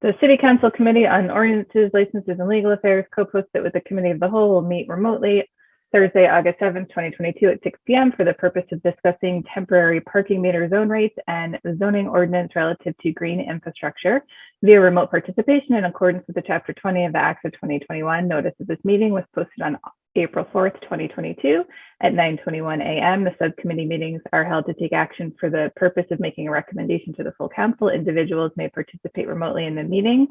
The City Council Committee on Ordinances, Licenses, and Legal Affairs, co-posted with the Committee of the Whole, will meet remotely Thursday, August 7th, 2022 at 6 p.m. for the purpose of discussing temporary parking meter zone rates and zoning ordinance relative to green infrastructure via remote participation in accordance with the Chapter 20 of the Acts of 2021. Notice of this meeting was posted on April 4th, 2022 at 9:21 a.m. The subcommittee meetings are held to take action for the purpose of making a recommendation to the full council. Individuals may participate remotely in the meeting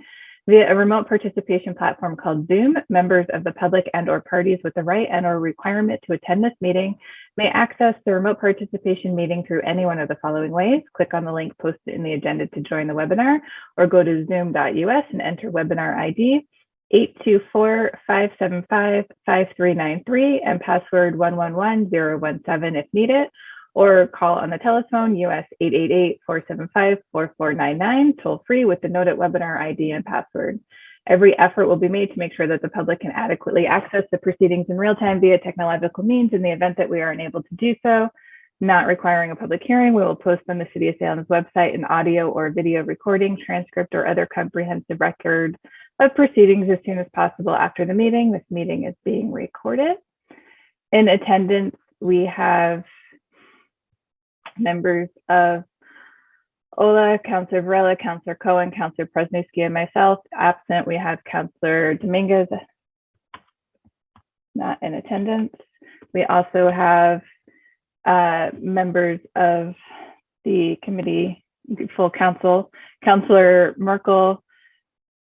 via a remote participation platform called Zoom. Members of the public and/or parties with the right and/or requirement to attend this meeting may access the remote participation meeting through any one of the following ways. Click on the link posted in the agenda to join the webinar, or go to zoom.us and enter webinar ID 824-575-5393 and password 111017 if needed, or call on the telephone US 888-475-4499 toll free with the noted webinar ID and password. Every effort will be made to make sure that the public can adequately access the proceedings in real time via technological means. In the event that we are unable to do so, not requiring a public hearing, we will post on the City of Salem's website an audio or video recording, transcript, or other comprehensive record of proceedings as soon as possible after the meeting. This meeting is being recorded. In attendance, we have members of Ola, Councilor Varela, Councilor Cohen, Councilor Presnowski, and myself. Absent, we have Councilor Dominguez, not in attendance. We also have members of the committee, full council, Councilor Merkel,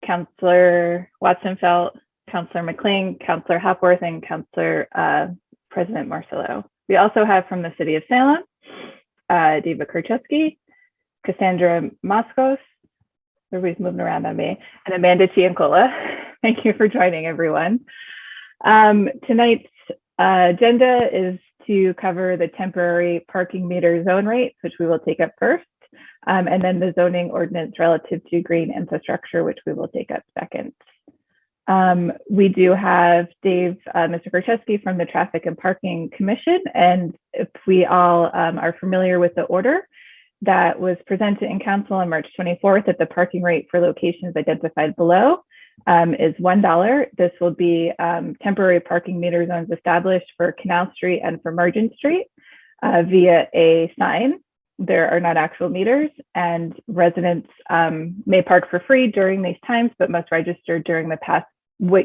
Councilor Watson-Felt, Councilor McLean, Councilor Hopworth, and Councilor President Marcelo. We also have from the City of Salem, Diva Kurczewski, Cassandra Moskos, everybody's moving around on me, and Amanda Chiancola. Thank you for joining, everyone. Tonight's agenda is to cover the temporary parking meter zone rates, which we will take up first, and then the zoning ordinance relative to green infrastructure, which we will take up second. We do have Mr. Kurczewski from the Traffic and Parking Commission, and if we all are familiar with the order that was presented in council on March 24th, that the parking rate for locations identified below is $1. This will be temporary parking meter zones established for Canal Street and for Margin Street via a sign. There are not actual meters, and residents may park for free during these times, but must register during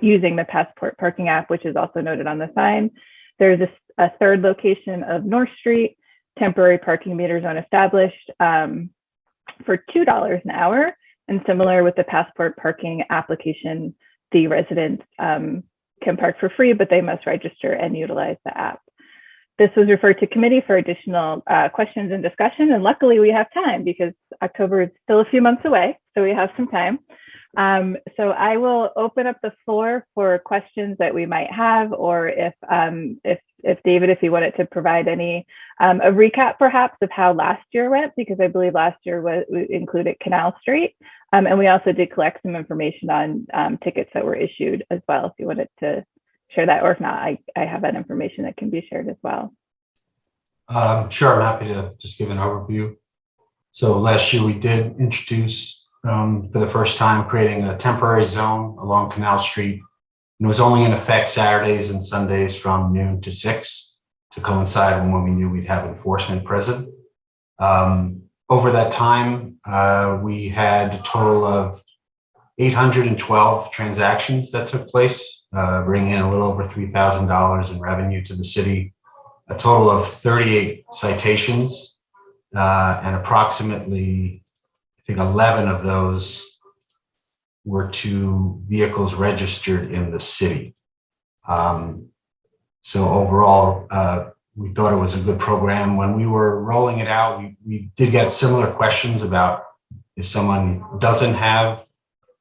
using the Passport Parking app, which is also noted on the sign. There's a third location of North Street, temporary parking meter zone established for $2 an hour. And similar with the Passport Parking application, the residents can park for free, but they must register and utilize the app. This was referred to committee for additional questions and discussion. And luckily we have time because October is still a few months away, so we have some time. So I will open up the floor for questions that we might have, or if David, if you wanted to provide any, a recap perhaps of how last year went, because I believe last year we included Canal Street. And we also did collect some information on tickets that were issued as well, if you wanted to share that, or if not, I have that information that can be shared as well. Sure, I'm happy to just give an overview. So last year we did introduce for the first time creating a temporary zone along Canal Street. And it was only in effect Saturdays and Sundays from noon to 6 to coincide when we knew we'd have enforcement present. Over that time, we had a total of 812 transactions that took place, bringing in a little over $3,000 in revenue to the city, a total of 38 citations, and approximately, I think 11 of those were to vehicles registered in the city. So overall, we thought it was a good program. When we were rolling it out, we did get similar questions about if someone doesn't have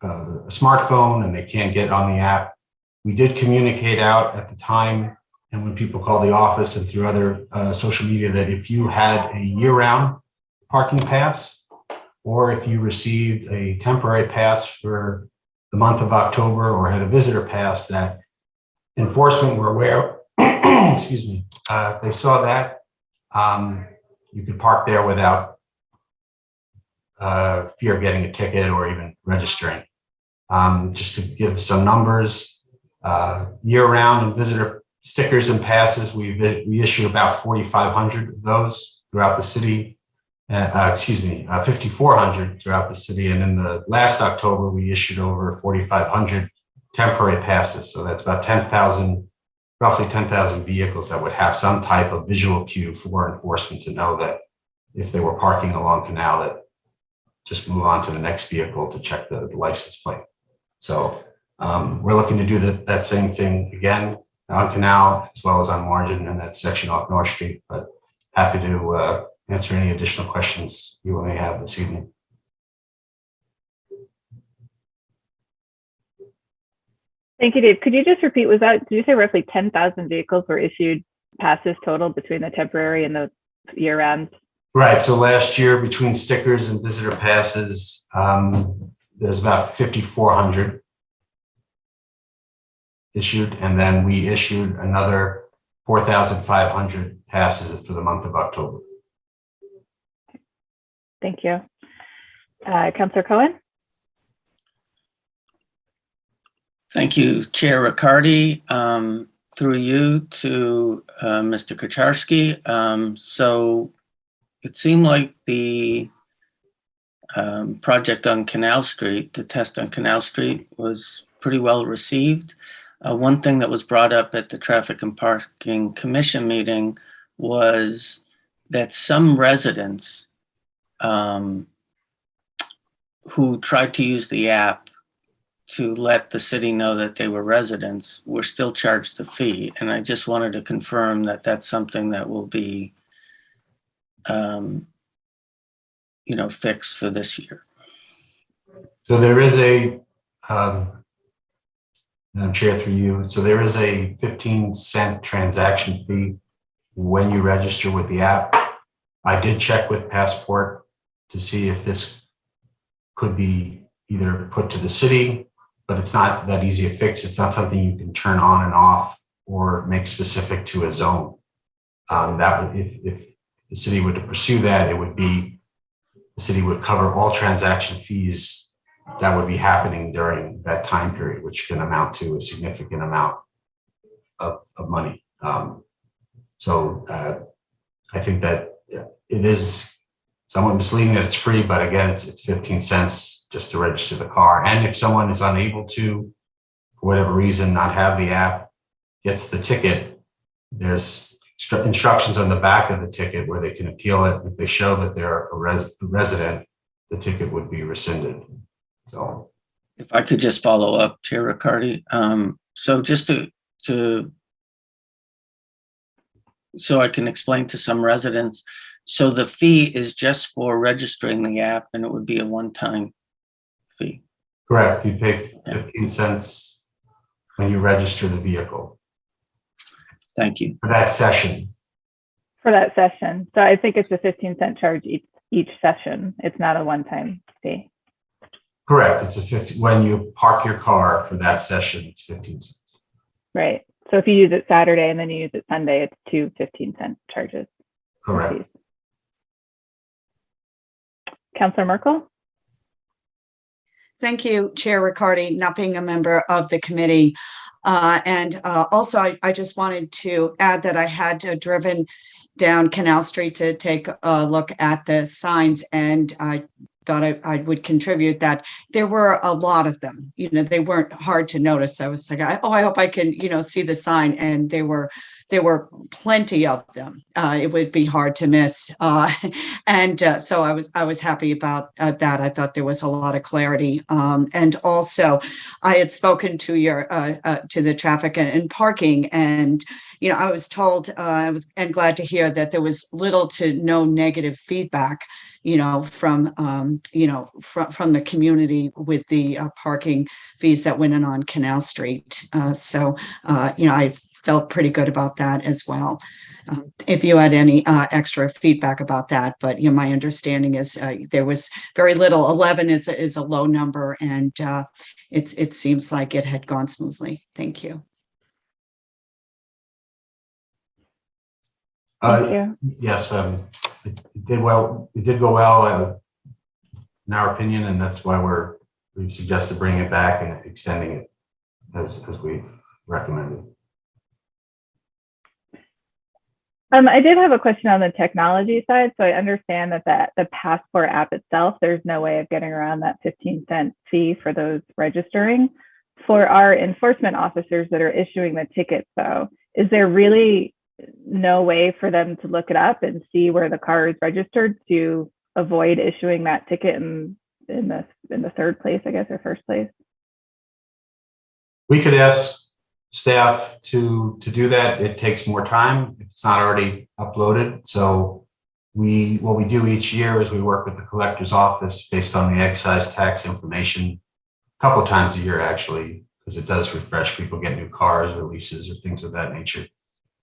a smartphone and they can't get on the app. We did communicate out at the time, and when people called the office and through other social media, that if you had a year-round parking pass, or if you received a temporary pass for the month of October or had a visitor pass, that enforcement were aware, excuse me, they saw that you could park there without fear of getting a ticket or even registering. Just to give some numbers, year-round and visitor stickers and passes, we issued about 4,500 of those throughout the city. 5,400 throughout the city. And in the last October, we issued over 4,500 temporary passes. So that's about 10,000, roughly 10,000 vehicles that would have some type of visual cue for enforcement to know that if they were parking along Canal, that just move on to the next vehicle to check the license plate. So we're looking to do that same thing again on Canal as well as on Margin and that section off North Street. But happy to answer any additional questions you may have this evening. Thank you, Dave. Could you just repeat, did you say roughly 10,000 vehicles were issued passes total between the temporary and the year-round? Right. So last year, between stickers and visitor passes, there's about 5,400 issued, and then we issued another 4,500 passes for the month of October. Thank you. Councillor Cohen? Thank you, Chair Riccardi. Through you to Mr. Kucharski. So it seemed like the project on Canal Street, the test on Canal Street, was pretty well received. One thing that was brought up at the Traffic and Parking Commission meeting was that some residents who tried to use the app to let the city know that they were residents were still charged a fee. And I just wanted to confirm that that's something that will be fixed for this year. So there is a, Madam Chair, through you, so there is a 15-cent transaction fee when you register with the app. I did check with Passport to see if this could be either put to the city, but it's not that easy to fix. It's not something you can turn on and off or make specific to a zone. That would, if the city were to pursue that, it would be, the city would cover all transaction fees that would be happening during that time period, which can amount to a significant amount of money. So I think that it is somewhat misleading that it's free, but again, it's 15 cents just to register the car. And if someone is unable to, for whatever reason, not have the app, gets the ticket, there's instructions on the back of the ticket where they can appeal it. If they show that they're a resident, the ticket would be rescinded. So, if I could just follow up, Chair Riccardi. So just so I can explain to some residents. So the fee is just for registering the app, and it would be a one-time fee. Correct. You pay 15 cents when you register the vehicle. Thank you. For that session. For that session. So I think it's a 15-cent charge each session. It's not a one-time fee. Correct. It's a 50 when you park your car for that session, it's 15 cents. Right. So if you use it Saturday and then you use it Sunday, it's two 15-cent charges. Correct. Councillor Merkel? Thank you, Chair Riccardi, not being a member of the committee. Also, I just wanted to add that I had driven down Canal Street to take a look at the signs, and I thought I would contribute that there were a lot of them. They weren't hard to notice. I was like, I hope I can, see the sign, and there were plenty of them. It would be hard to miss, so I was happy about that. I thought there was a lot of clarity, and also I had spoken to to the traffic and parking, and I was told I was glad to hear that there was little to no negative feedback, from the community with the parking fees that went in on Canal Street. I felt pretty good about that as well. If you had any extra feedback about that, but my understanding is there was very little. 11 is a low number, and it seems like it had gone smoothly. Thank you. Thank you. Yes, it did well. It did go well, in our opinion, and that's why we're we've suggested bringing it back and extending it as we've recommended. I did have a question on the technology side. So I understand that the passport app itself, there's no way of getting around that 15-cent fee for those registering. For our enforcement officers that are issuing the tickets, though, is there really no way for them to look it up and see where the car is registered to avoid issuing that ticket in the third place, I guess, or first place? We could ask staff to do that. It takes more time if it's not already uploaded. So what we do each year is we work with the collector's office based on the excise tax information a couple of times a year, actually, because it does refresh. People get new cars or leases or things of that nature.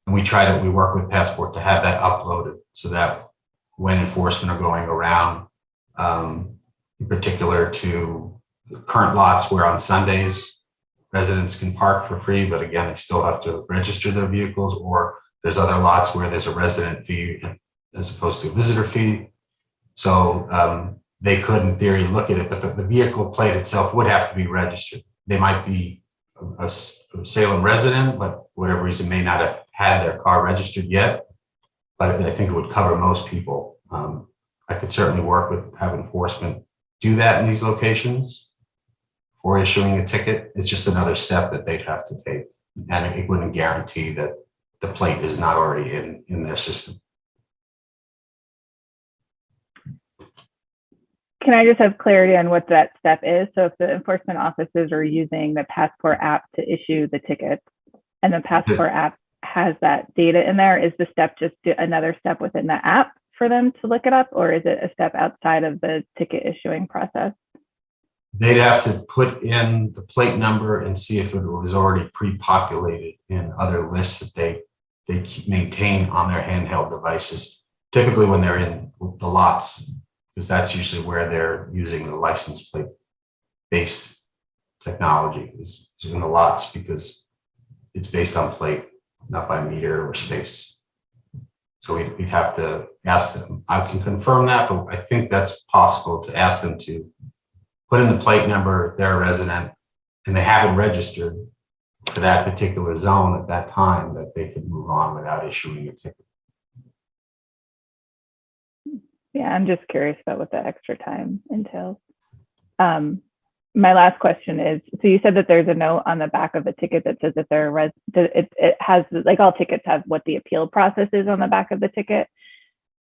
And we work with Passport to have that uploaded so that when enforcement are going around, in particular to the current lots where on Sundays, residents can park for free, but again, they still have to register their vehicles, or there's other lots where there's a resident fee as opposed to a visitor fee. So they could, in theory, look at it, but the vehicle plate itself would have to be registered. They might be a Salem resident, but for whatever reason may not have had their car registered yet, but I think it would cover most people. I could certainly work with have enforcement do that in these locations for issuing a ticket. It's just another step that they'd have to take, and it wouldn't guarantee that the plate is not already in their system. Can I just have clarity on what that step is? So if the enforcement officers are using the Passport app to issue the tickets, and the Passport app has that data in there, is the step just another step within the app for them to look it up, or is it a step outside of the ticket issuing process? They'd have to put in the plate number and see if it was already pre-populated in other lists that they maintain on their handheld devices, typically when they're in the lots, because that's usually where they're using the license plate based technology is in the lots, because it's based on plate, not by meter or space. So we'd have to ask them. I can confirm that, but I think that's possible to ask them to put in the plate number if they're a resident and they haven't registered for that particular zone at that time, that they could move on without issuing a ticket. Yeah, I'm just curious about what the extra time entails. My last question is, so you said that there's a note on the back of the ticket that says that they're it has, like all tickets have what the appeal process is on the back of the ticket.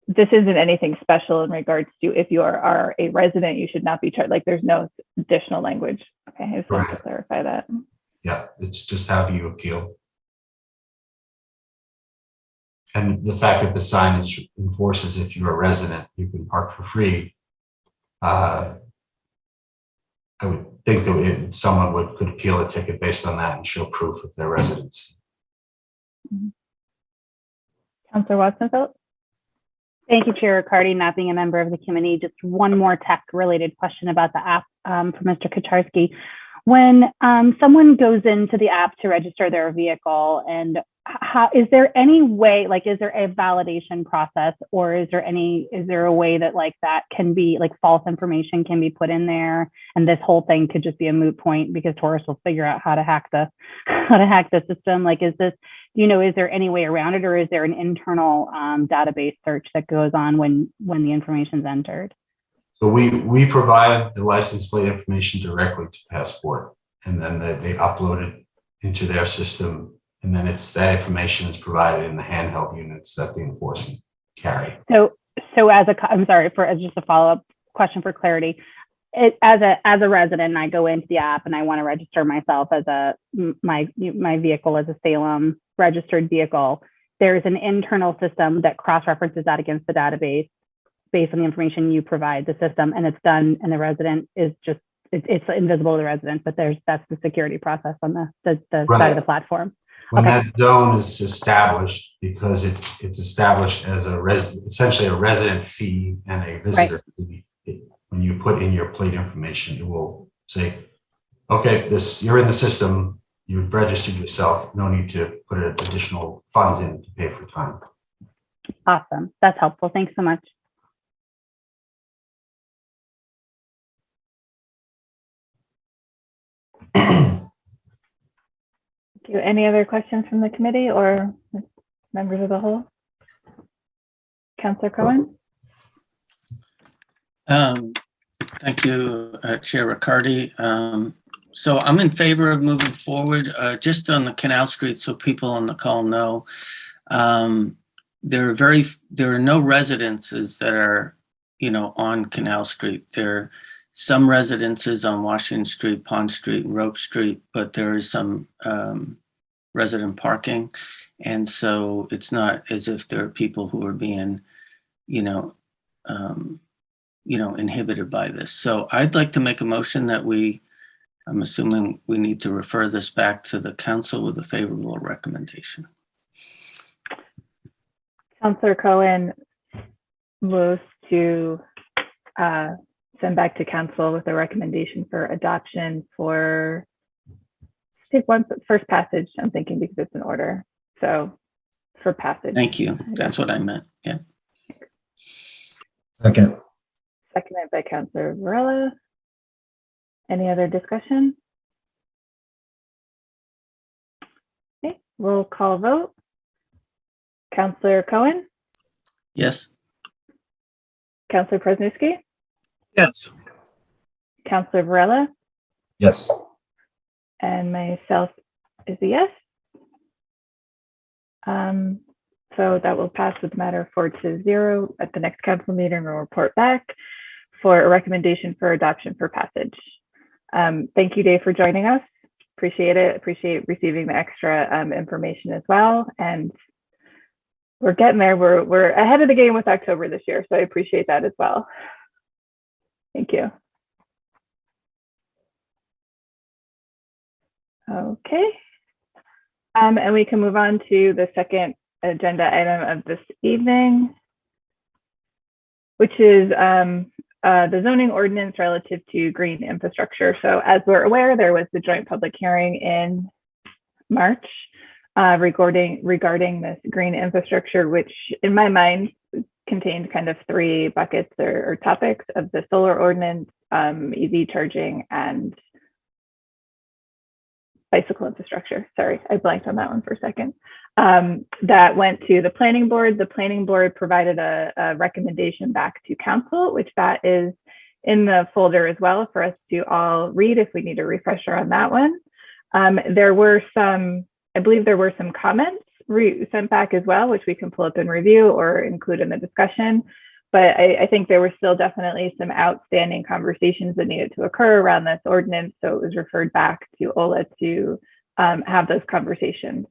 This isn't anything special in regards to if you are a resident, you should not be charged. Like there's no additional language. Okay, I just wanted to clarify that. Yeah, it's just how do you appeal. And the fact that the signage enforces if you're a resident, you can park for free. I would think that someone could appeal a ticket based on that and show proof of their residency. Councilor Watson-Phillips? Thank you, Chair Riccardi. Not being a member of the committee, just one more tech-related question about the app for Mr. Kucharski. When someone goes into the app to register their vehicle, and is there any way, like, is there a validation process, or is there a way that like that can be, like, false information can be put in there, and this whole thing could just be a moot point because tourists will figure out how to hack the system? Like, is this, is there any way around it, or is there an internal database search that goes on when the information is entered? So we provide the license plate information directly to Passport, and then they upload it into their system, and then that information is provided in the handheld units that the enforcement carry. So I'm sorry, as just a follow-up question for clarity, as a resident, and I go into the app and I want to register myself as my vehicle as a Salem registered vehicle, there's an internal system that cross-references that against the database based on the information you provide the system, and it's done, and the resident is just, it's invisible to the resident, but that's the security process on the Right. side of the platform. When Okay. that zone is established, because it's established as essentially a resident fee and a visitor fee, when you put in your plate information, it will say, okay, you're in the system, you've registered yourself, no need to put additional funds in to pay for time. Awesome. That's helpful. Thanks so much. Thank you. Any other questions from the committee or members of the whole? Councillor Cohen? Thank you, Chair Riccardi. So I'm in favor of moving forward, just on the Canal Street, so people on the call know. There are no residences that are, on Canal Street. There are some residences on Washington Street, Pond Street, and Rope Street, but there is some resident parking. And so it's not as if there are people who are being, inhibited by this. So I'd like to make a motion that I'm assuming we need to refer this back to the council with a favorable recommendation. Councillor Cohen moves to send back to council with a recommendation for adoption for, take one first passage, I'm thinking, because it's in order. So for passage. Thank you. That's what I meant. Yeah. Second. Seconded by Councillor Varela. Any other discussion? Okay, roll call vote. Councillor Cohen, Yes. Councillor Presnowski, Yes. Councillor Varela, Yes. and myself is a yes. So that will pass with the matter 4-0 at the next council meeting. We'll report back for a recommendation for adoption for passage. Thank you, Dave, for joining us. Appreciate it. Appreciate receiving the extra information as well. And we're getting there. We're ahead of the game with October this year, so I appreciate that as well. Thank you. Okay. And we can move on to the second agenda item of this evening, which is the zoning ordinance relative to green infrastructure. So as we're aware, there was the joint public hearing in March regarding this green infrastructure, which in my mind contained kind of three buckets or topics of the solar ordinance, EV charging, and bicycle infrastructure. Sorry, I blanked on that one for a second. That went to the planning board. The planning board provided a recommendation back to council, which that is in the folder as well for us to all read if we need a refresher on that one. There were some, I believe there were some comments sent back as well, which we can pull up and review or include in the discussion. But I think there were still definitely some outstanding conversations that needed to occur around this ordinance. So it was referred back to Ola to have those conversations.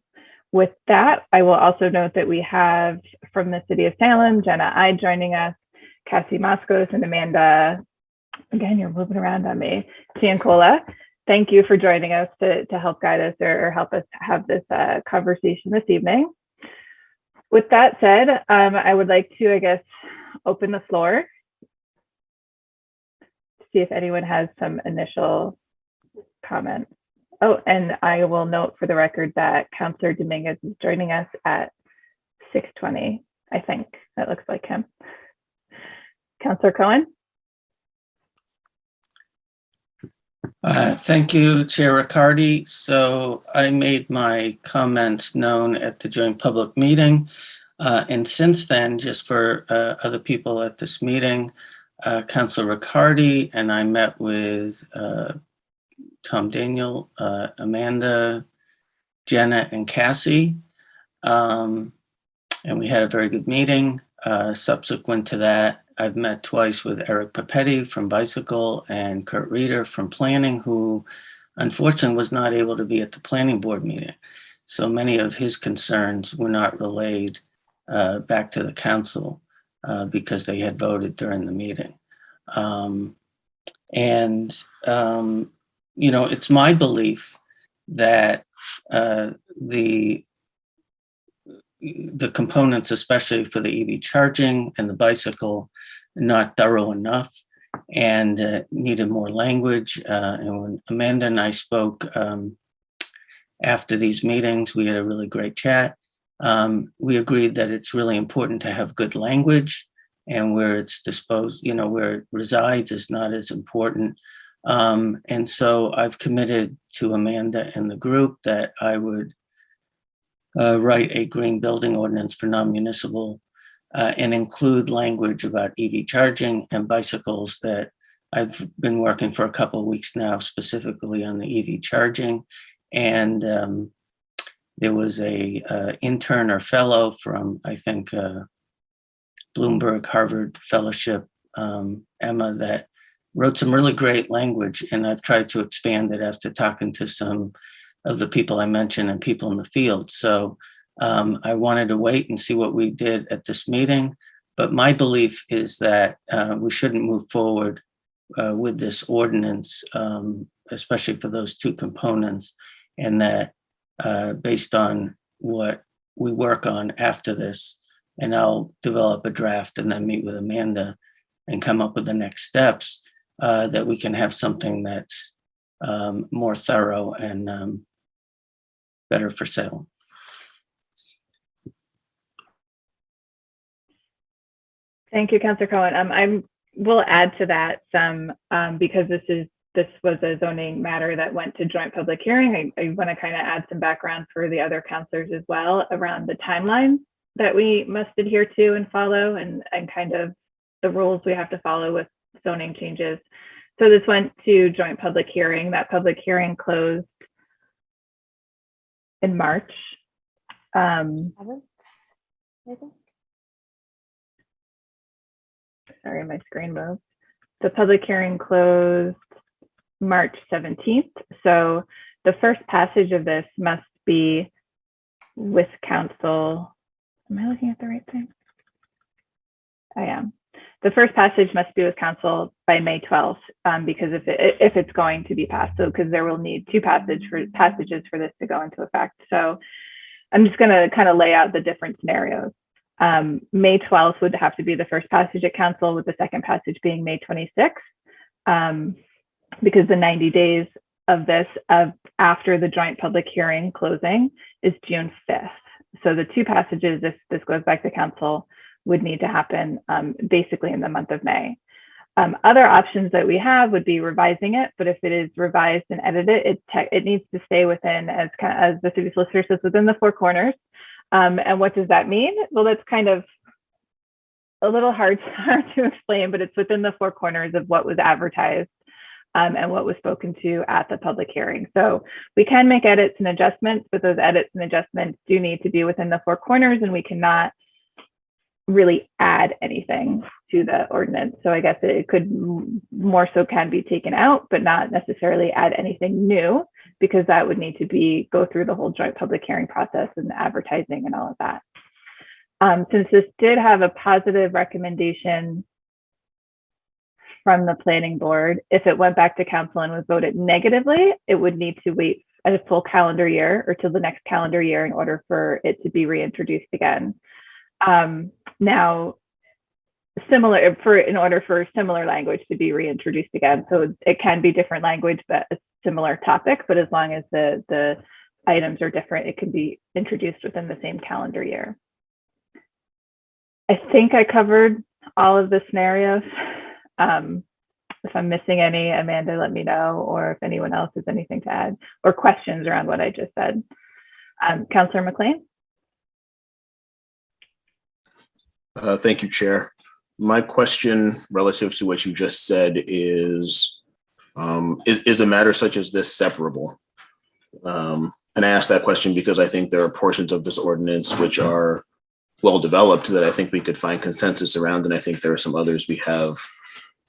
With that, I will also note that we have from the city of Salem, Jenna I joining us, Cassie Moscos, and Amanda, again, you're moving around on me, Ciancola. Thank you for joining us to help guide us or help us have this conversation this evening. With that said, I would like to, I guess, open the floor to see if anyone has some initial comments. Oh, and I will note for the record that Councillor Dominguez is joining us at 6:20. I think that looks like him. Councillor Cohen. Thank you, Chair Riccardi. So I made my comments known at the joint public meeting. And since then, just for other people at this meeting, Councillor Riccardi and I met with Tom Daniel, Amanda, Jenna, and Cassie. And we had a very good meeting. Subsequent to that, I've met twice with Eric Papetti from Bicycle and Kurt Reeder from Planning, who unfortunately was not able to be at the planning board meeting. So many of his concerns were not relayed back to the council because they had voted during the meeting. It's my belief that the components, especially for the EV charging and the bicycle, are not thorough enough and needed more language. And when Amanda and I spoke after these meetings, we had a really great chat. We agreed that it's really important to have good language, and where it's disposed, where it resides is not as important. And so I've committed to Amanda and the group that I would write a green building ordinance for non-municipal and include language about EV charging and bicycles. That I've been working for a couple of weeks now, specifically on the EV charging. And there was a intern or fellow from, I think, Bloomberg Harvard Fellowship, Emma, that wrote some really great language, and I've tried to expand it after talking to some of the people I mentioned and people in the field. So I wanted to wait and see what we did at this meeting, but my belief is that we shouldn't move forward with this ordinance, especially for those two components, and that based on what we work on after this, and I'll develop a draft and then meet with Amanda and come up with the next steps, that we can have something that's more thorough and better for Salem. Thank you, Councillor Cohen. I will add to that some, because this was a zoning matter that went to joint public hearing. I want to kind of add some background for the other councillors as well around the timelines that we must adhere to and follow, and kind of the rules we have to follow with zoning changes. So this went to joint public hearing. That public hearing closed in March. Sorry, my screen moved. The public hearing closed March 17th. So the first passage of this must be with council. Am I looking at the right thing? I am. The first passage must be with council by May 12th, because if it's going to be passed, so because there will need two passages for this to go into effect. So I'm just going to kind of lay out the different scenarios. May 12th would have to be the first passage at council, with the second passage being May 26th, because the 90 days of this after the joint public hearing closing is June 5th. So the two passages, if this goes back to council, would need to happen basically in the month of May. Other options that we have would be revising it, but if it is revised and edited, it needs to stay within, as the city solicitor says, within the four corners. And what does that mean? Well, that's kind of a little hard to explain, but it's within the four corners of what was advertised and what was spoken to at the public hearing. So we can make edits and adjustments, but those edits and adjustments do need to be within the four corners, and we cannot really add anything to the ordinance. So I guess it could more so can be taken out, but not necessarily add anything new, because that would need to go through the whole joint public hearing process and advertising and all of that. Since this did have a positive recommendation from the planning board, if it went back to council and was voted negatively, it would need to wait a full calendar year or till the next calendar year in order for it to be reintroduced again. Now, in order for similar language to be reintroduced again, so it can be different language, but a similar topic, but as long as the items are different, it can be introduced within the same calendar year. I think I covered all of the scenarios. If I'm missing any, Amanda, let me know, or if anyone else has anything to add or questions around what I just said. Councillor McLean? Thank you, Chair. My question relative to what you just said is a matter such as this separable? And I ask that question because I think there are portions of this ordinance which are well developed that I think we could find consensus around, and I think there are some others we have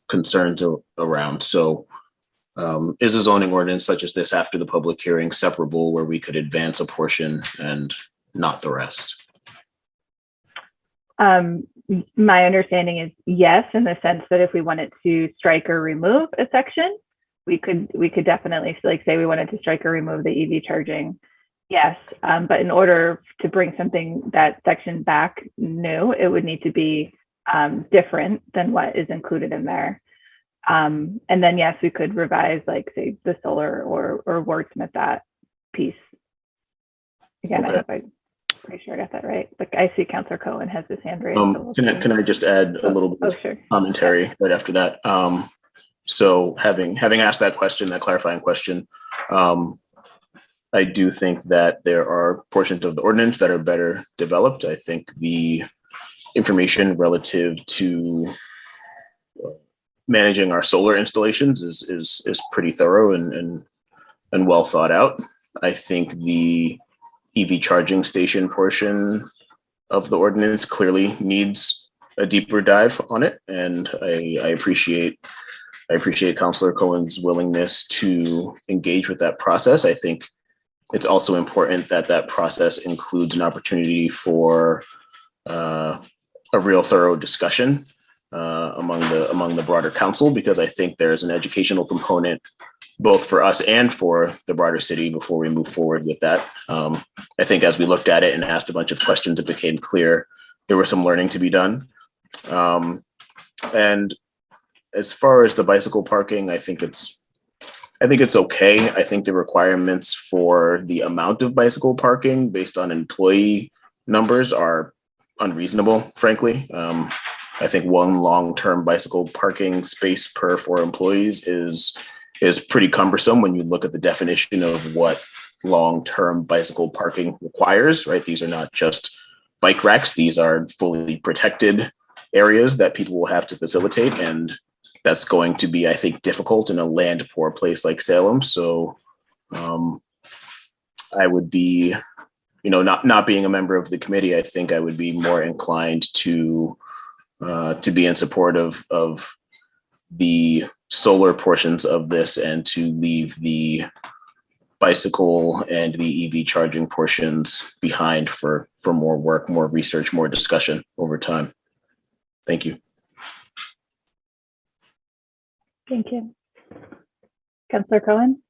concerns around. So is a zoning ordinance such as this after the public hearing separable, where we could advance a portion and not the rest? My understanding is yes, in the sense that if we wanted to strike or remove a section, we could definitely, like, say we wanted to strike or remove the EV charging. Yes, but in order to bring that section back new, it would need to be different than what is included in there. And then yes, we could revise, like, say, the solar or wordsmith that piece. Again, okay. I hope I'm pretty sure I got that right. But I see Councillor Cohen has his hand raised. Can I just add a little bit of sure. commentary right after that? So having asked that question, that clarifying question, I do think that there are portions of the ordinance that are better developed. I think the information relative to managing our solar installations is pretty thorough and well thought out. I think the EV charging station portion of the ordinance clearly needs a deeper dive on it, and I appreciate Councilor Cohen's willingness to engage with that process. I think it's also important that that process includes an opportunity for a real thorough discussion among the broader council, because I think there's an educational component both for us and for the broader city before we move forward with that. I think as we looked at it and asked a bunch of questions, it became clear there was some learning to be done. And as far as the bicycle parking, I think it's okay. I think the requirements for the amount of bicycle parking based on employee numbers are unreasonable, frankly. I think one long-term bicycle parking space per 4 employees is pretty cumbersome when you look at the definition of what long-term bicycle parking requires, right? These are not just bike racks. These are fully protected areas that people will have to facilitate. And that's going to be, I think, difficult in a land poor place like Salem. So I would be, not being a member of the committee, I think I would be more inclined to be in support of the solar portions of this and to leave the bicycle and the EV charging portions behind for more work, more research, more discussion over time. Thank you. Thank you. Councilor Cohen?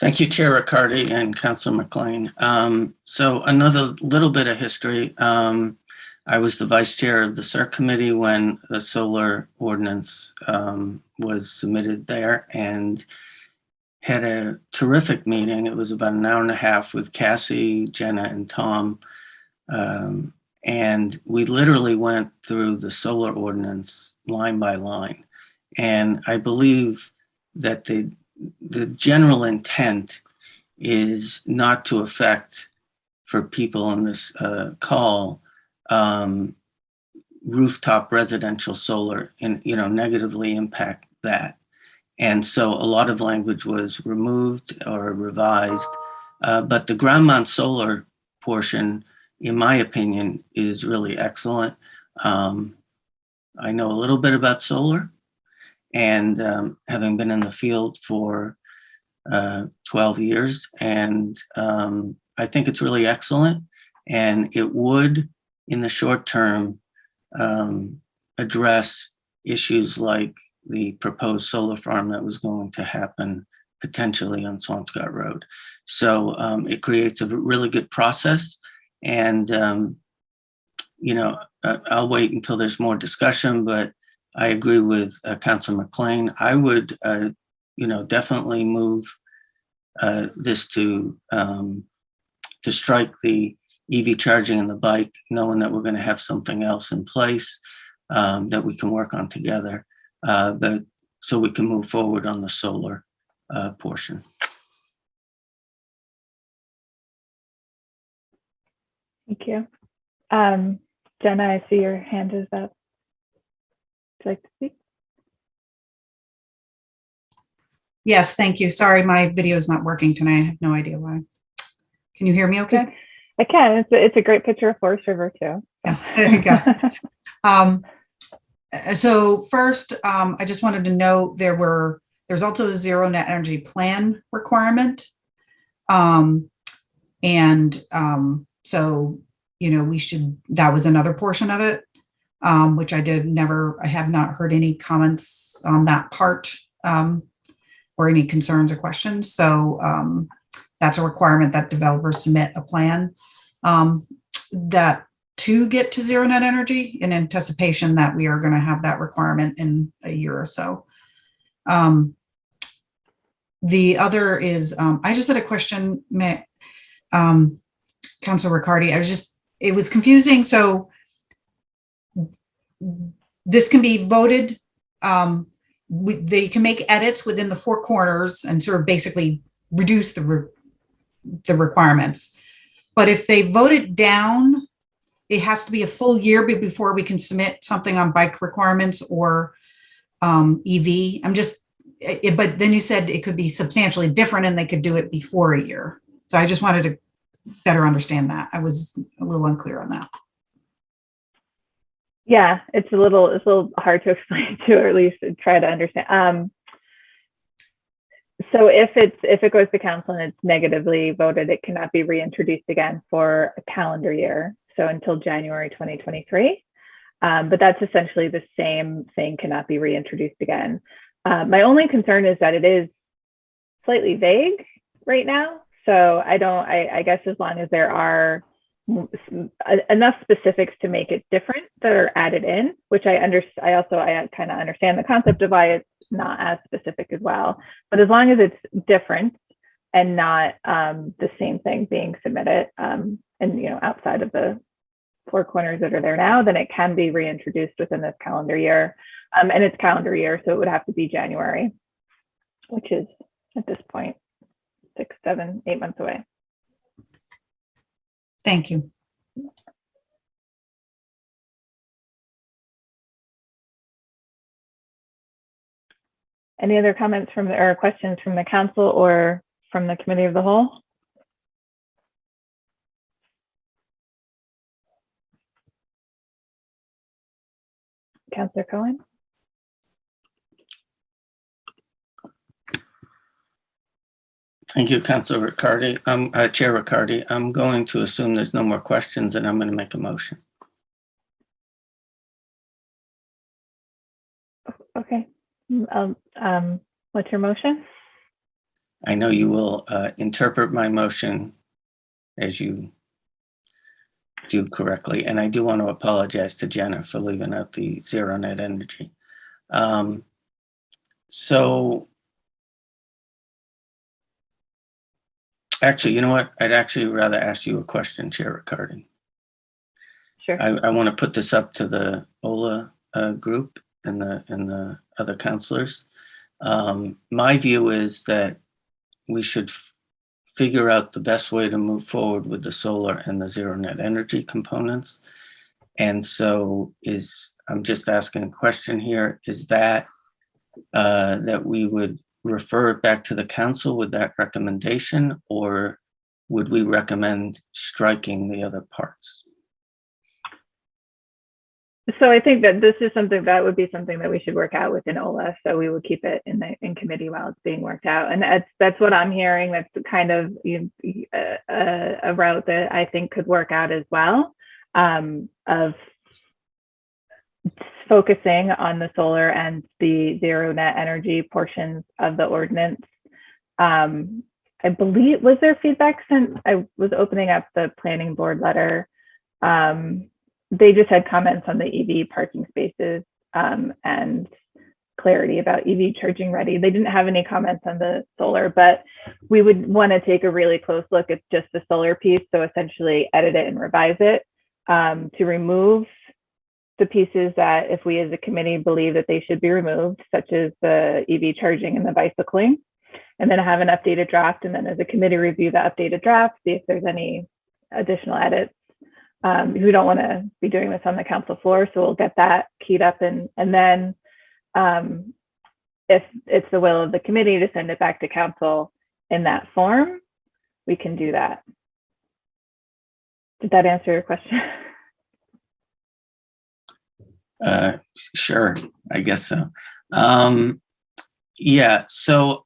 Thank you, Chair Riccardi and Councilor McLean. So another little bit of history. I was the vice chair of the CERC committee when the solar ordinance was submitted there, and had a terrific meeting. It was about an hour and a half with Cassie, Jenna, and Tom. And we literally went through the solar ordinance line by line. And I believe that the general intent is not to affect, for people on this call, rooftop residential solar and negatively impact that. And so a lot of language was removed or revised, but the ground mount solar portion, in my opinion, is really excellent. I know a little bit about solar, and having been in the field for 12 years, and I think it's really excellent, and it would, in the short term, address issues like the proposed solar farm that was going to happen potentially on Swampscott Road. So it creates a really good process, and I'll wait until there's more discussion, but I agree with Councilor McLean. I would definitely move this to strike the EV charging and the bike, knowing that we're going to have something else in place that we can work on together, but so we can move forward on the solar portion. Thank you. Jenna, I see your hand is up. Would you like to speak? Yes, thank you. Sorry, my video is not working tonight. I have no idea why. Can you hear me okay? I can. It's a great picture of Forest River too. Yeah, there you go. So first, I just wanted to note there's also a zero net energy plan requirement. So, that was another portion of it, which I have not heard any comments on that part or any concerns or questions. So that's a requirement that developers submit a plan that to get to zero net energy, in anticipation that we are going to have that requirement in a year or so. The other is, I just had a question, Councilor Riccardi. It was confusing. So this can be voted. They can make edits within the four corners and sort of basically reduce the requirements. But if they vote it down, it has to be a full year before we can submit something on bike requirements or EV. But then you said it could be substantially different and they could do it before a year. So I just wanted to better understand that. I was a little unclear on that. Yeah, it's a little hard to explain to, or at least try to understand. So if it goes to council and it's negatively voted, it cannot be reintroduced again for a calendar year. So until January 2023. But that's essentially the same thing, cannot be reintroduced again. My only concern is that it is slightly vague right now. So I guess as long as there are enough specifics to make it different that are added in, which I kind of understand the concept of why it's not as specific as well. But as long as it's different and not the same thing being submitted, and outside of the four corners that are there now, then it can be reintroduced within this calendar year. And it's calendar year, so it would have to be January, which is at this point 6, 7, 8 months away. Thank you. Any other comments or questions from the council or from the committee of the whole? Councillor Cohen? Thank you, Councilor Riccardi. Chair Riccardi. I'm going to assume there's no more questions and I'm going to make a motion. Okay. What's your motion? I know you will interpret my motion as you do correctly. And I do want to apologize to Jenna for leaving out the zero net energy. So actually, you know what? I'd actually rather ask you a question, Chair Riccardi. Sure. I want to put this up to the OLA group and the other counselors. My view is that we should figure out the best way to move forward with the solar and the zero net energy components. And so I'm just asking a question here, is that that we would refer it back to the council with that recommendation, or would we recommend striking the other parts? So I think that this is something that would be something that we should work out within OLA. So we would keep it in committee while it's being worked out. And that's what I'm hearing. That's kind of a route that I think could work out as well, of focusing on the solar and the zero net energy portions of the ordinance. I believe, was there feedback sent? I was opening up the planning board letter. They just had comments on the EV parking spaces and clarity about EV charging ready. They didn't have any comments on the solar, but we would want to take a really close look at just the solar piece. So essentially edit it and revise it to remove the pieces that, if we as a committee believe that they should be removed, such as the EV charging and the bicycling, and then have an updated draft. And then as a committee review the updated draft, see if there's any additional edits. We don't want to be doing this on the council floor, so we'll get that keyed up, and then if it's the will of the committee to send it back to council in that form, we can do that. Did that answer your question? Sure, I guess so. Yeah, so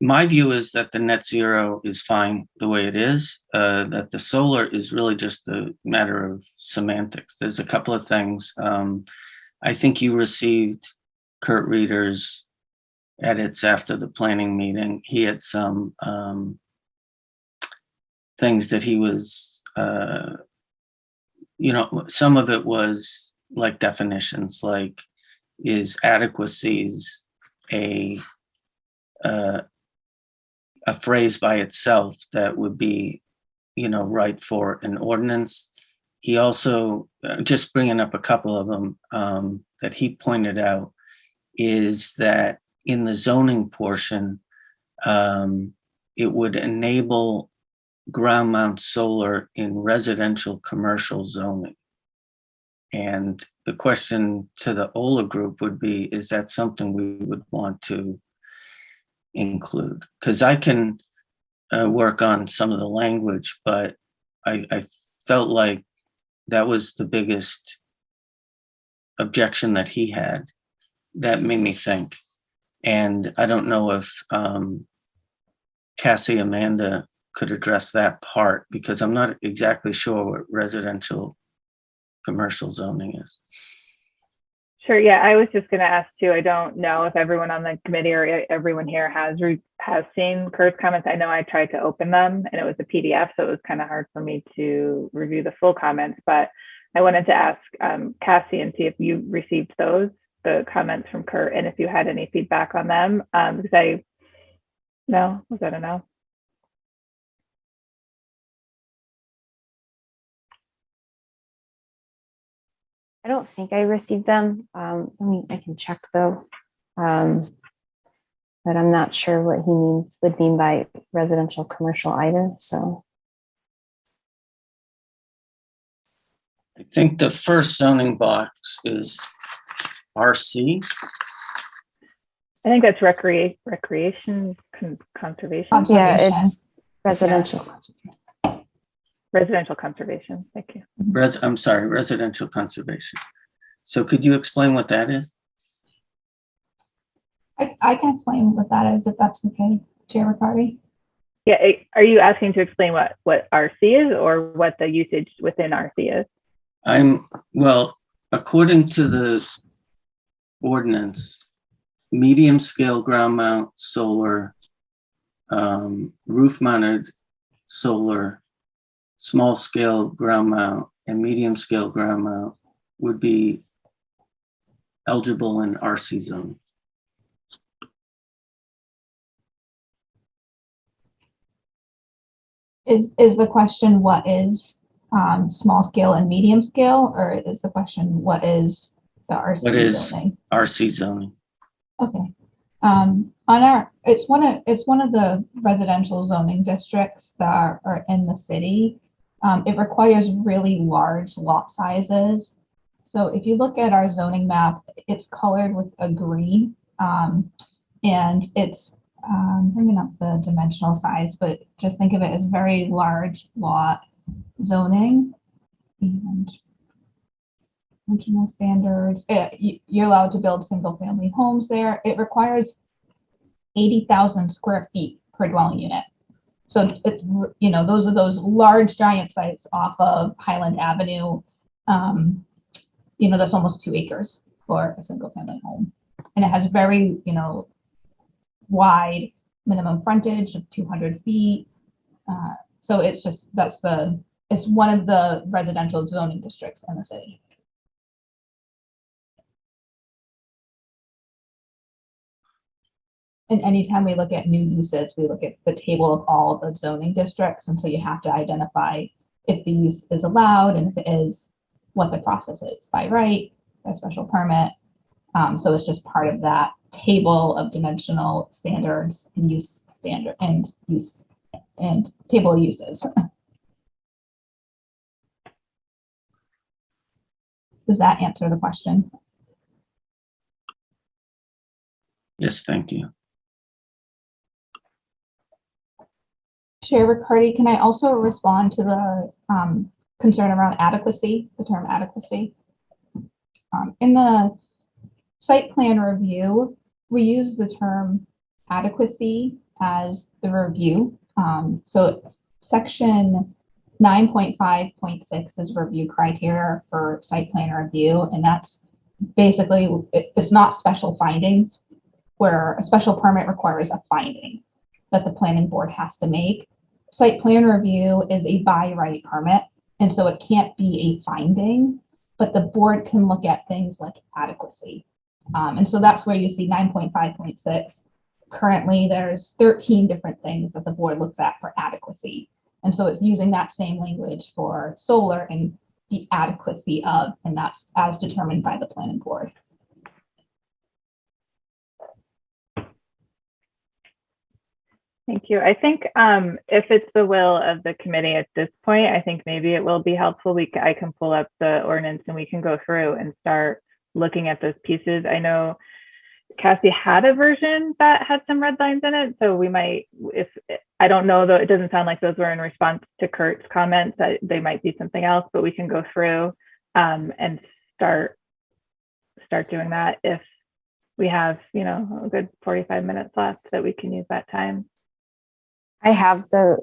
my view is that the net zero is fine the way it is, that the solar is really just a matter of semantics. There's a couple of things. I think you received Kurt Reeder's edits after the planning meeting. He had some things that he was, some of it was like definitions, like is adequacies a phrase by itself that would be, right for an ordinance. he also, just bringing up a couple of them that he pointed out, is that in the zoning portion, it would enable ground mount solar in residential commercial zoning. And the question to the OLA group would be, is that something we would want to include? Because I can work on some of the language, but I felt like that was the biggest objection that he had. That made me think. And I don't know if Cassie, Amanda could address that part, because I'm not exactly sure what residential commercial zoning is. Sure. Yeah, I was just going to ask too. I don't know if everyone on the committee or everyone here has seen Kurt's comments. I know I tried to open them and it was a PDF, so it was kind of hard for me to review the full comments. But I wanted to ask Cassie and see if you received the comments from Kurt, and if you had any feedback on them. Because was that a no? I don't think I received them. I can check though. But I'm not sure what he would mean by residential commercial either. So I think the first zoning box is RC. I think that's recreation conservation. yeah, it's residential. Residential conservation. Thank you. I'm sorry, residential conservation. So could you explain what that is? I can explain what that is, if that's okay, Chair Riccardi. Yeah, are you asking to explain what RC is, or what the usage within RC is? According to the ordinance, medium scale ground mount solar, roof mounted solar, small scale ground mount, and medium scale ground mount would be eligible in RC zone. Is the question what is small scale and medium scale, or is the question what is the RC What is zoning? RC zoning? Okay. It's one of the residential zoning districts that are in the city. It requires really large lot sizes. So if you look at our zoning map, it's colored with a green, and it's bringing up the dimensional size, but just think of it as very large lot zoning. And regional standards, you're allowed to build single family homes there. It requires 80,000 square feet per dwelling unit. So it's, those are those large giant sites off of Highland Avenue. That's almost 2 acres for a single family home. And it has very, wide minimum frontage of 200 feet. So it's just, it's one of the residential zoning districts in the city. And anytime we look at new uses, we look at the table of all the zoning districts. And so you have to identify if the use is allowed, and if it is, what the process is, by right, by special permit. So it's just part of that table of dimensional standards and use standard and use and table of uses. Does that answer the question? Yes, thank you. Chair Riccardi, can I also respond to the concern around adequacy, the term adequacy? In the site plan review, we use the term adequacy as the review. So section 9.5.6 is review criteria for site plan review, and that's basically, it's not special findings, where a special permit requires a finding that the planning board has to make. Site plan review is a by right permit, and so it can't be a finding, but the board can look at things like adequacy. And so that's where you see 9.5.6. Currently, there's 13 different things that the board looks at for adequacy. And so it's using that same language for solar and the adequacy of, and that's as determined by the planning board. Thank you. I think if it's the will of the committee at this point, I think maybe it will be helpful. I can pull up the ordinance and we can go through and start looking at those pieces. I know Cassie had a version that had some red lines in it, so we might, if I don't know though, it doesn't sound like those were in response to Kurt's comments. That they might be something else, but we can go through and start doing that if we have, you know, a good 45 minutes left that we can use that time. I have the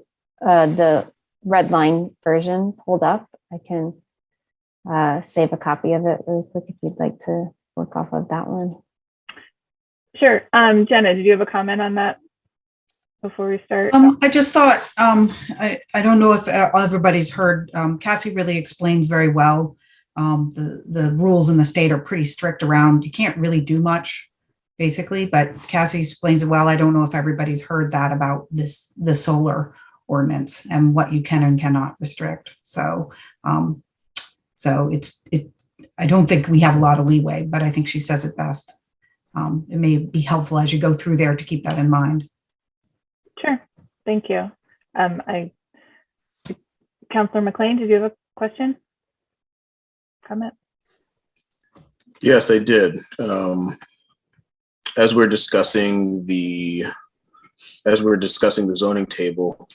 red line version pulled up. I can save a copy of it really quick if you'd like to work off of that one. Sure. Jenna, did you have a comment on that before we start? I just thought, I don't know if everybody's heard, Cassie really explains very well. The rules in the state are pretty strict around, you can't really do much, basically, but Cassie explains it well. I don't know if everybody's heard that about the solar ordinance and what you can and cannot restrict. So, I don't think we have a lot of leeway, but I think she says it best. It may be helpful as you go through there to keep that in mind. Sure. Thank you. Councillor McLean, did you have a question? Comment? Yes, I did. As we're discussing the zoning table,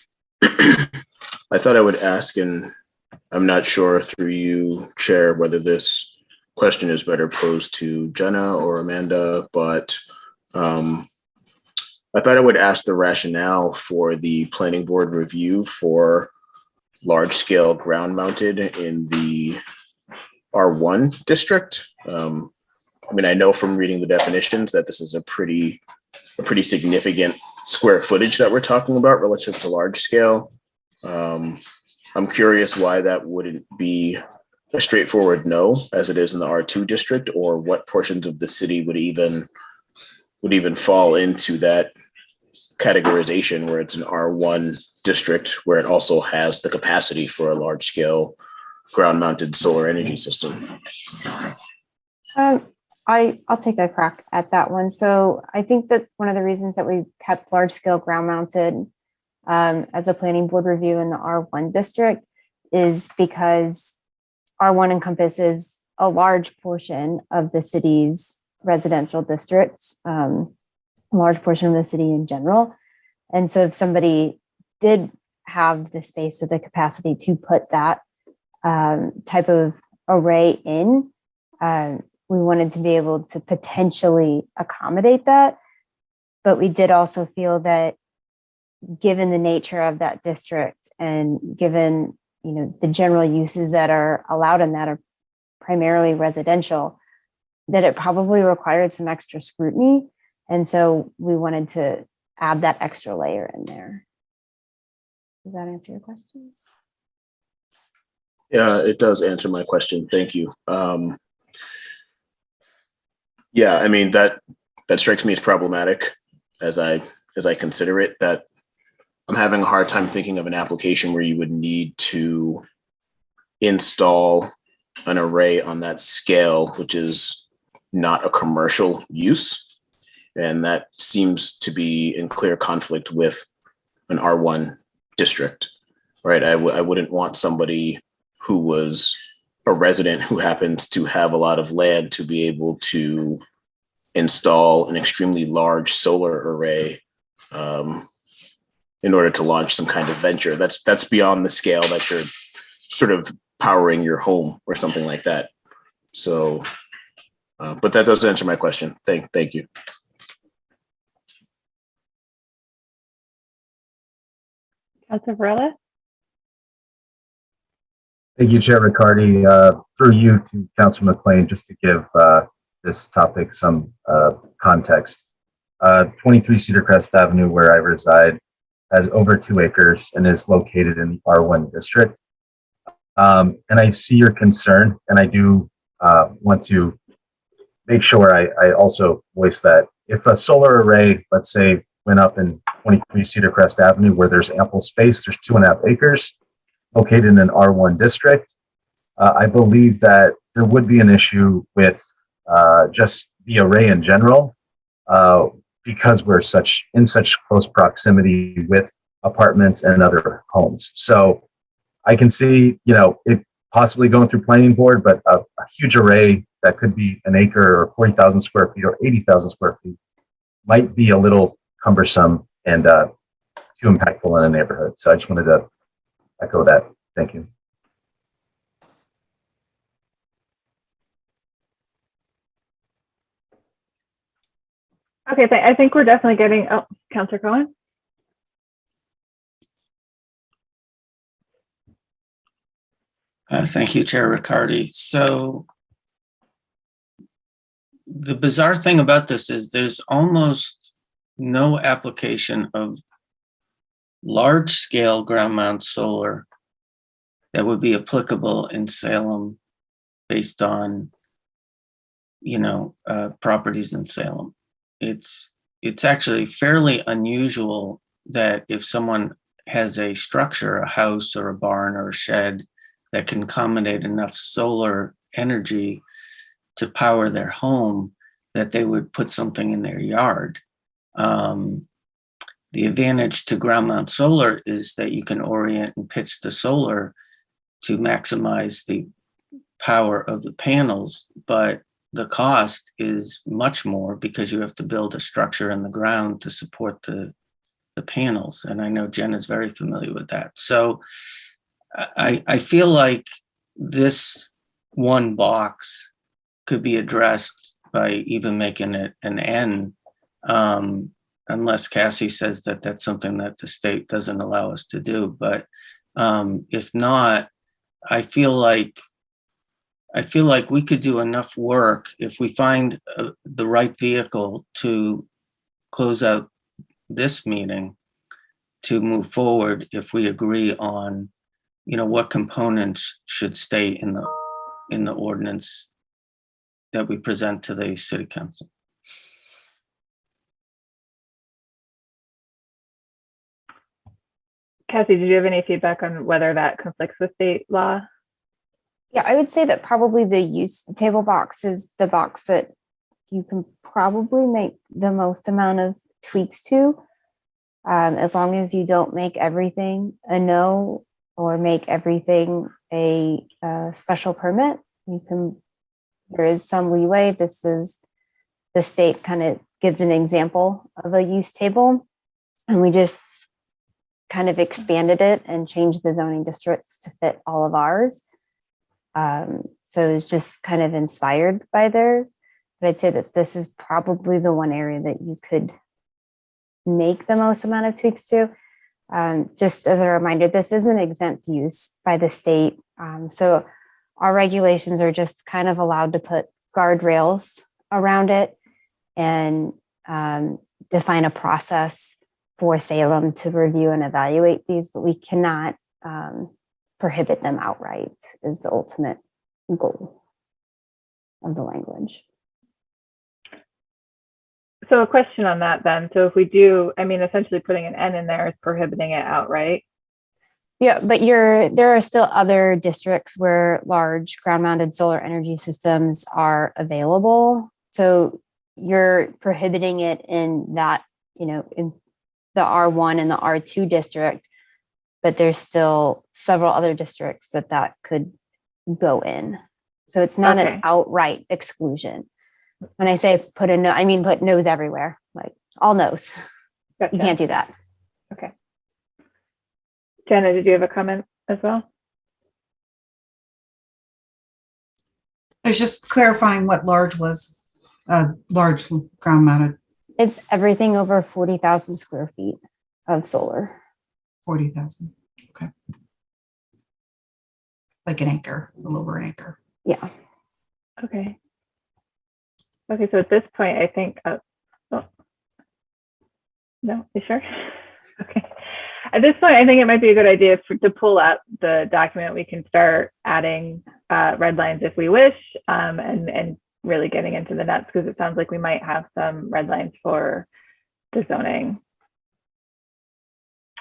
I thought I would ask, and I'm not sure through you, Chair, whether this question is better posed to Jenna or Amanda, but I thought I would ask the rationale for the planning board review for large scale ground mounted in the R1 district. I mean, I know from reading the definitions that this is a pretty significant square footage that we're talking about relative to large scale. I'm curious why that wouldn't be a straightforward no, as it is in the R2 district, or what portions of the city would even fall into that categorization where it's an R1 district, where it also has the capacity for a large scale ground mounted solar energy system. I'll take a crack at that one. So I think that one of the reasons that we kept large scale ground mounted as a planning board review in the R1 district is because R1 encompasses a large portion of the city's residential districts, a large portion of the city in general. And so if somebody did have the space or the capacity to put that type of array in, we wanted to be able to potentially accommodate that. But we did also feel that given the nature of that district and given, you know, the general uses that are allowed in that are primarily residential, that it probably required some extra scrutiny. And so we wanted to add that extra layer in there. Does that answer your question? Yeah, it does answer my question. Thank you. Yeah, I mean, that strikes me as problematic as I consider it, that I'm having a hard time thinking of an application where you would need to install an array on that scale, which is not a commercial use. And that seems to be in clear conflict with an R1 district, right? I wouldn't want somebody who was a resident who happens to have a lot of land to be able to install an extremely large solar array in order to launch some kind of venture. That's beyond the scale that you're sort of powering your home or something like that. So, but that does answer my question. Thank you. Councilor Varela? Thank you, Chair Riccardi. Through you to Councilor McLean, just to give this topic some context. 23 Cedar Crest Avenue, where I reside, has over 2 acres and is located in the R1 district. And I see your concern, and I do want to make sure I also voice that. If a solar array, let's say, went up in 23 Cedar Crest Avenue, where there's ample space, there's 2.5 acres, located in an R1 district, I believe that there would be an issue with just the array in general, because we're in such close proximity with apartments and other homes. So I can see, it possibly going through planning board, but a huge array that could be an acre or 40,000 square feet or 80,000 square feet might be a little cumbersome and too impactful in a neighborhood. So I just wanted to echo that. Thank you. Okay, I think we're definitely getting, oh, Councillor Cohen? Thank you, Chair Riccardi. So the bizarre thing about this is there's almost no application of large-scale ground mount solar that would be applicable in Salem based on, properties in Salem. It's actually fairly unusual that if someone has a structure, a house or a barn or a shed that can accommodate enough solar energy to power their home, that they would put something in their yard. The advantage to ground mount solar is that you can orient and pitch the solar to maximize the power of the panels, but the cost is much more because you have to build a structure in the ground to support the panels. And I know Jen is very familiar with that. So I feel like this one box could be addressed by even making it an N, unless Cassie says that that's something that the state doesn't allow us to do. But if not, I feel like we could do enough work if we find the right vehicle to close out this meeting to move forward if we agree on, what components should stay in the ordinance that we present to the city council. Cassie, did you have any feedback on whether that conflicts with state law? Yeah, I would say that probably the use table box is the box that you can probably make the most amount of tweaks to, as long as you don't make everything a no or make everything a special permit. There is some leeway. This is the state kind of gives an example of a use table, and we just kind of expanded it and changed the zoning districts to fit all of ours. So it's just kind of inspired by theirs. But I'd say that this is probably the one area that you could make the most amount of tweaks to. Just as a reminder, this is an exempt use by the state. So our regulations are just kind of allowed to put guardrails around it and define a process for Salem to review and evaluate these, but we cannot prohibit them outright is the ultimate goal of the language. So a question on that then. So if we do, essentially putting an N in there is prohibiting it outright. Yeah, but there are still other districts where large ground mounted solar energy systems are available. So you're prohibiting it in that, in the R1 and the R2 district, but there's still several other districts that could go in. So it's not an outright exclusion. When I say put a no, I mean put no's everywhere, like all no's. Gotcha. You can't do that. Okay. Jenna, did you have a comment as well? I was just clarifying what large was, large ground mounted. It's everything over 40,000 square feet of solar. 40,000. Okay. Like an acre, a little over an acre. Yeah. Okay. Okay, so at this point, I think, no, you sure? Okay. At this point, I think it might be a good idea to pull out the document. We can start adding red lines if we wish, and really getting into the nuts, because it sounds like we might have some red lines for the zoning.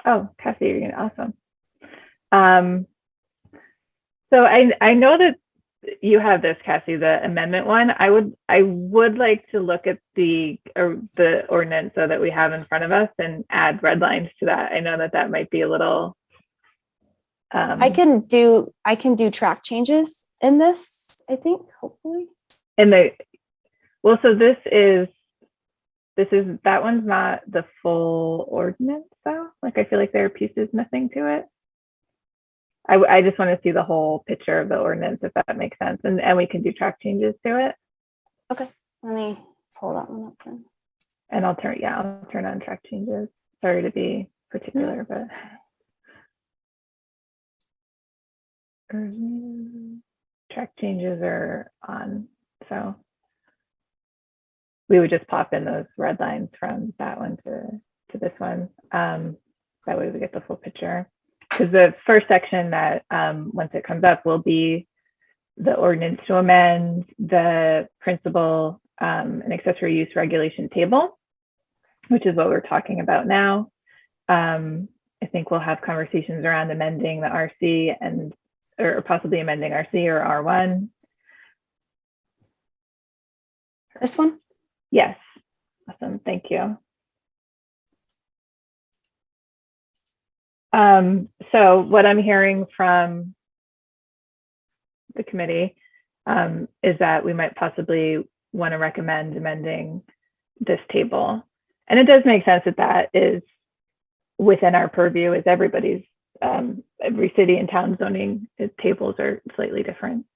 Oh, Cassie, you're awesome. So I know that you have this, Cassie, the amendment one. I would like to look at the ordinance so that we have in front of us and add red lines to that. I know that that might be a little. I can do track changes in this, I think, hopefully. Well, so this is that one's not the full ordinance though. Like I feel like there are pieces missing to it. I just want to see the whole picture of the ordinance, if that makes sense. And we can do track changes to it. Okay, let me pull that one up then. And I'll turn on track changes. Sorry to be particular, but track changes are on. So we would just pop in those red lines from that one to this one. That way we get the full picture. Because the first section that once it comes up will be the ordinance to amend the principal and accessory use regulation table, which is what we're talking about now. I think we'll have conversations around amending the RC or possibly amending RC or R1. This one? Yes. Awesome. Thank you. So what I'm hearing from the committee is that we might possibly want to recommend amending this table. And it does make sense that that is within our purview, as everybody's, every city and town zoning tables are slightly different.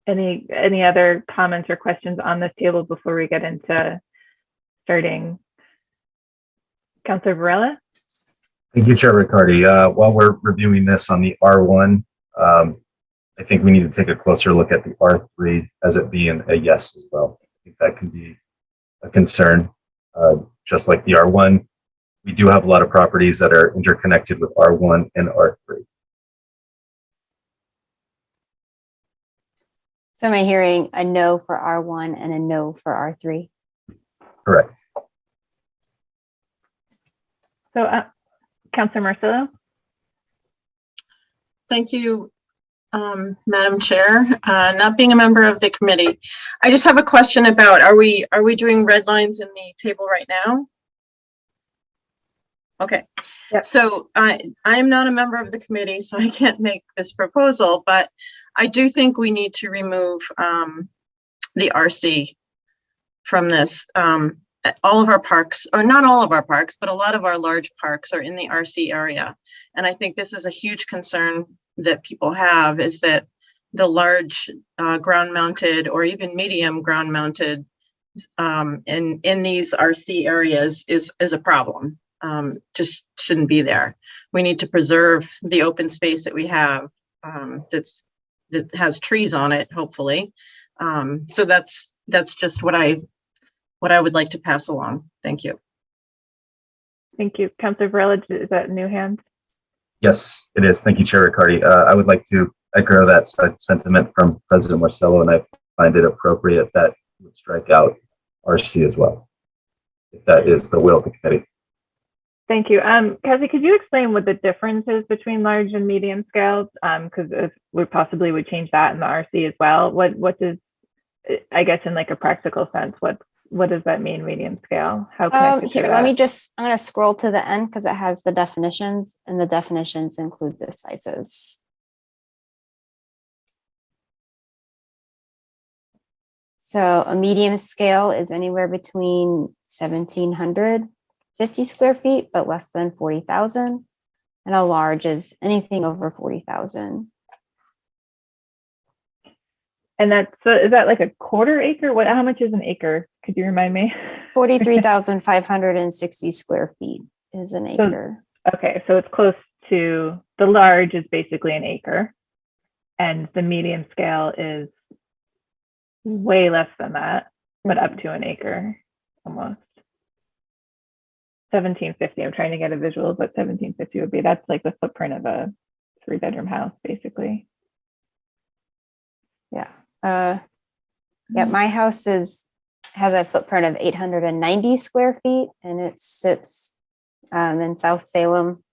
Any other comments or questions on this table before we get into starting? Councilor Varela? Thank you, Chair Riccardi. While we're reviewing this on the R1, I think we need to take a closer look at the R3 as it being a yes as well. I think that can be a concern. Just like the R1, we do have a lot of properties that are interconnected with R1 and R3. So am I hearing a no for R1 and a no for R3? Correct. So Councilor Marcillo? Thank you, Madam Chair. Not being a member of the committee, I just have a question about, are we doing red lines in the table right now? Okay. Yep. So I am not a member of the committee, so I can't make this proposal, but I do think we need to remove the RC from this. All of our parks, or not all of our parks, but a lot of our large parks are in the RC area. And I think this is a huge concern that people have, is that the large ground mounted or even medium ground mounted in these RC areas is a problem. Just shouldn't be there. We need to preserve the open space that we have that has trees on it, hopefully. So that's just what I would like to pass along. Thank you. Thank you. Councilor Varela, is that new hand? Yes, it is. Thank you, Chair Riccardi. I would like to echo that sentiment from President Marcello, and I find it appropriate that we would strike out RC as well, if that is the will of the committee. Thank you. Cassie, could you explain what the difference is between large and medium scales? Because if we possibly would change that in the RC as well. What does, I guess in like a practical sense, what does that mean, medium scale? How connected to Here, that? I'm going to scroll to the end because it has the definitions, and the definitions include the sizes. So a medium scale is anywhere between 1,750 square feet, but less than 40,000. And a large is anything over 40,000. And that's, so is that like a quarter acre? How much is an acre? Could you remind me? 43,560 square feet is an acre. Okay, so it's close to, the large is basically an acre, and the medium scale is way less than that, but up to an acre almost. 1,750, I'm trying to get a visual of what 1,750 would be. That's like the footprint of a 3-bedroom house, basically. Yeah. Yeah, my house has a footprint of 890 square feet, and it sits in South Salem,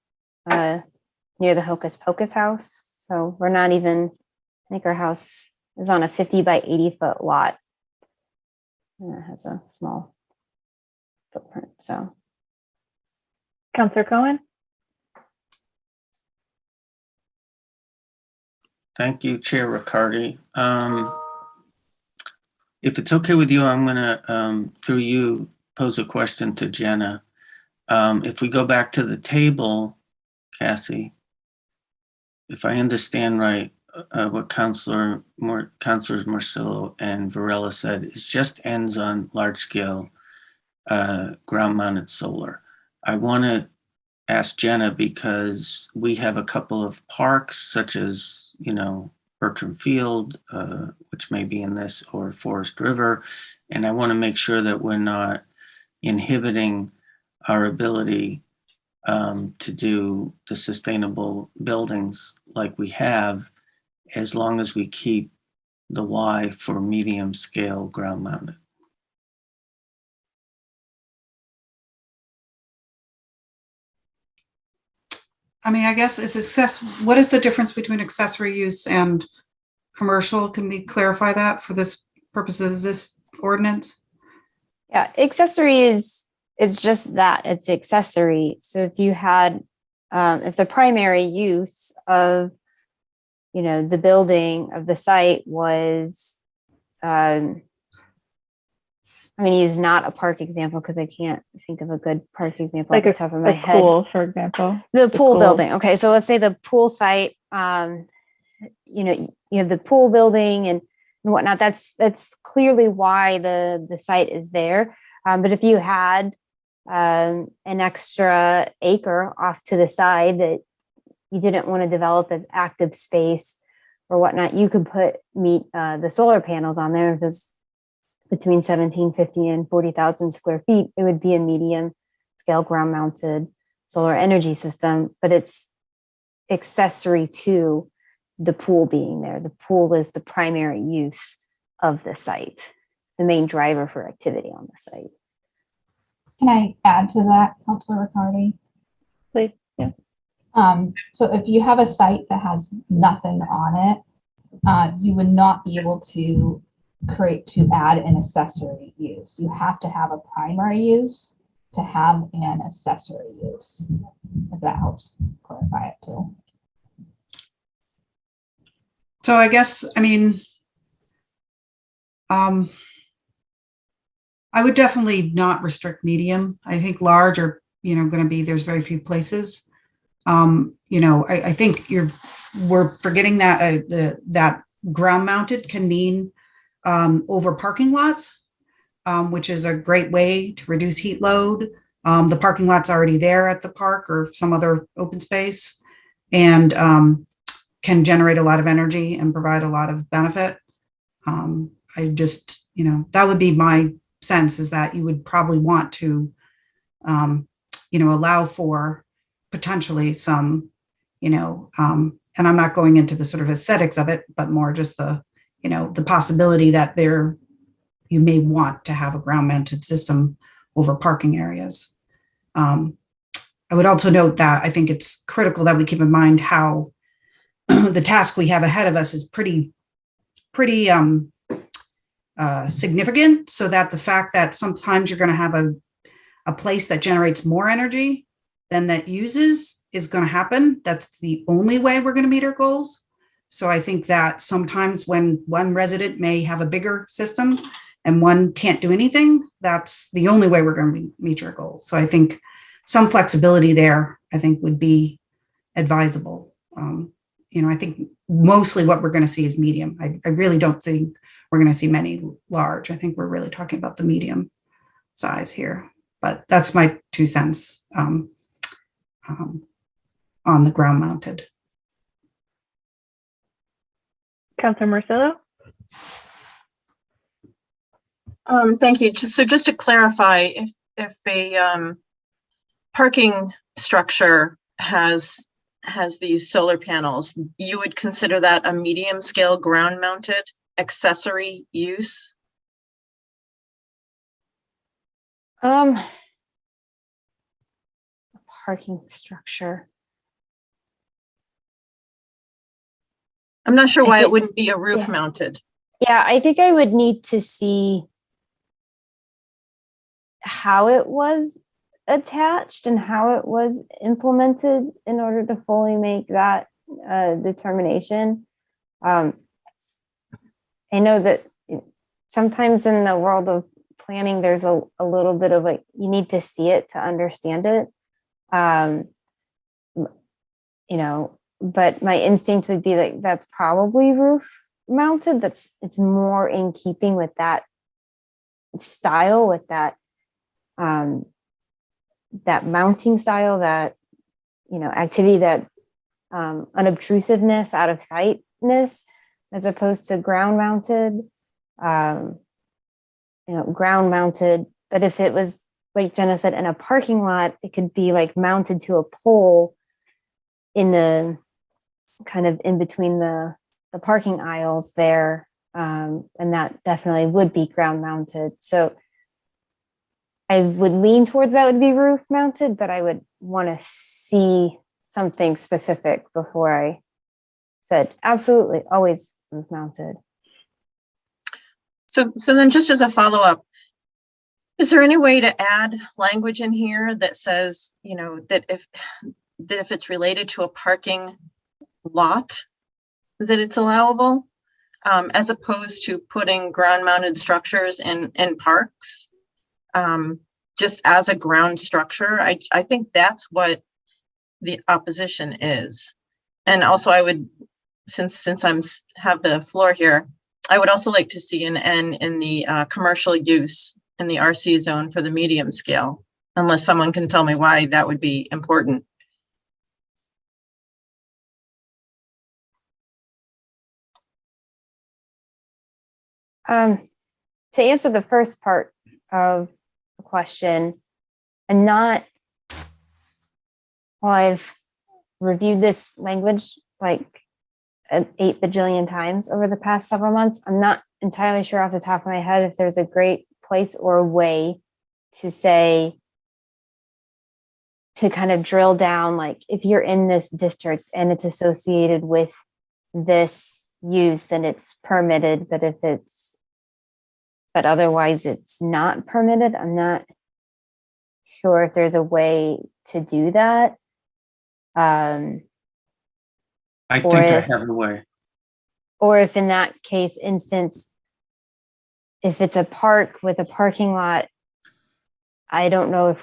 near the Hocus Pocus house. So we're not even, I think our house is on a 50 by 80 foot lot. And it has a small footprint, so. Councillor Cohen? Thank you, Chair Riccardi. If it's okay with you, I'm gonna, through you, pose a question to Jenna. If we go back to the table, Cassie, if I understand right, what Councilors Marcillo and Varela said is just ends on large scale ground mounted solar. I want to ask Jenna because we have a couple of parks such as, you know, Bertram Field, which may be in this, or Forest River. And I want to make sure that we're not inhibiting our ability to do the sustainable buildings like we have, as long as we keep the Y for medium scale ground mounted. I mean, I guess what is the difference between accessory use and commercial? Can we clarify that for this purposes of this ordinance? Yeah, accessory is, it's just that, it's accessory. So if you had, if the primary use of, you know, the building of the site was, I'm going to use not a park example because I can't think of a good park example Like off the top of my head. Pool, for example. The pool pool. building. Okay, so let's say the pool site, you know, you have the pool building and whatnot. That's clearly why the site is there. But if you had an extra acre off to the side that you didn't want to develop as active space or whatnot, you could meet the solar panels on there. Because between 1750 and 40,000 square feet, it would be a medium scale ground mounted solar energy system, but it's accessory to the pool being there. The pool is the primary use of the site, the main driver for activity on the site. Can I add to that, Councilor Riccardi? Please, yeah. So if you have a site that has nothing on it, you would not be able to add an accessory use. You have to have a primary use to have an accessory use, if that helps clarify it too. So I guess, I mean, I would definitely not restrict medium. I think large are, you know, going to be, there's very few places. You know, I think we're forgetting that that ground mounted can mean over parking lots, which is a great way to reduce heat load. The parking lot's already there at the park or some other open space, and can generate a lot of energy and provide a lot of benefit. I just, you know, that would be my sense, is that you would probably want to, you know, allow for potentially some, you know, and I'm not going into the sort of aesthetics of it, but more just the, you know, the possibility that you may want to have a ground mounted system over parking areas. I would also note that I think it's critical that we keep in mind how the task we have ahead of us is pretty significant, so that the fact that sometimes you're going to have a place that generates more energy than that uses is going to happen. That's the only way we're going to meet our goals. So I think that sometimes when one resident may have a bigger system and one can't do anything, that's the only way we're going to meet our goals. So I think some flexibility there, I think, would be advisable. You know, I think mostly what we're going to see is medium. I really don't think we're going to see many large. I think we're really talking about the medium size here, but that's my 2 cents on the ground mounted. Councilor Marcillo? Thank you. So just to clarify, if a parking structure has these solar panels, you would consider that a medium scale ground mounted accessory use? parking structure. I'm not sure I why it think- wouldn't be a roof yeah. mounted. Yeah, I think I would need to see how it was attached and how it was implemented in order to fully make that determination. I know that sometimes in the world of planning, there's a little bit of like, you need to see it to understand it. You know, but my instinct would be like, that's probably roof mounted. It's more in keeping with that style, with that that mounting style, that, you know, activity, that unobtrusiveness, out of sightness, as opposed to ground mounted. You know, ground mounted. But if it was, like Jenna said, in a parking lot, it could be like mounted to a pole in the kind of in between the parking aisles there. And that definitely would be ground mounted. So I would lean towards that would be roof mounted, but I would want to see something specific before I said absolutely always roof mounted. So then just as a follow-up, is there any way to add language in here that says, you know, that if it's related to a parking lot, that it's allowable, as opposed to putting ground-mounted structures in parks, just as a ground structure? I think that's what the opposition is. And also, I would, since have the floor here, I would also like to see an N in the commercial use in the RC zone for the medium scale, unless someone can tell me why that would be important. To answer the first part of the question, and not, well, I've reviewed this language like 8 bajillion times over the past several months. I'm not entirely sure off the top of my head if there's a great place or a way to say, to kind of drill down, like if you're in this district and it's associated with this use, then it's permitted, but otherwise it's not permitted. I'm not sure if there's a way to do that. I think I have a way. Or if in that instance, if it's a park with a parking lot, I don't know if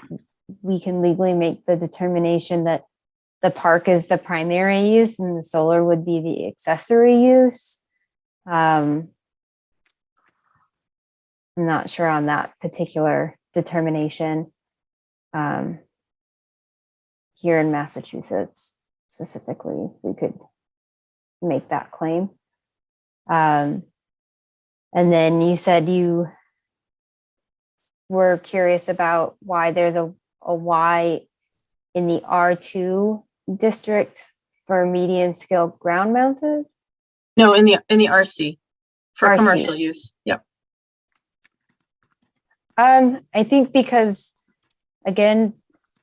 we can legally make the determination that the park is the primary use and the solar would be the accessory use. I'm not sure on that particular determination here in Massachusetts specifically, we could make that claim. And then you said you were curious about why there's a Y in the R2 district for medium scale ground mounted? No, in the RC for RC. commercial use. Yep. I think because, again,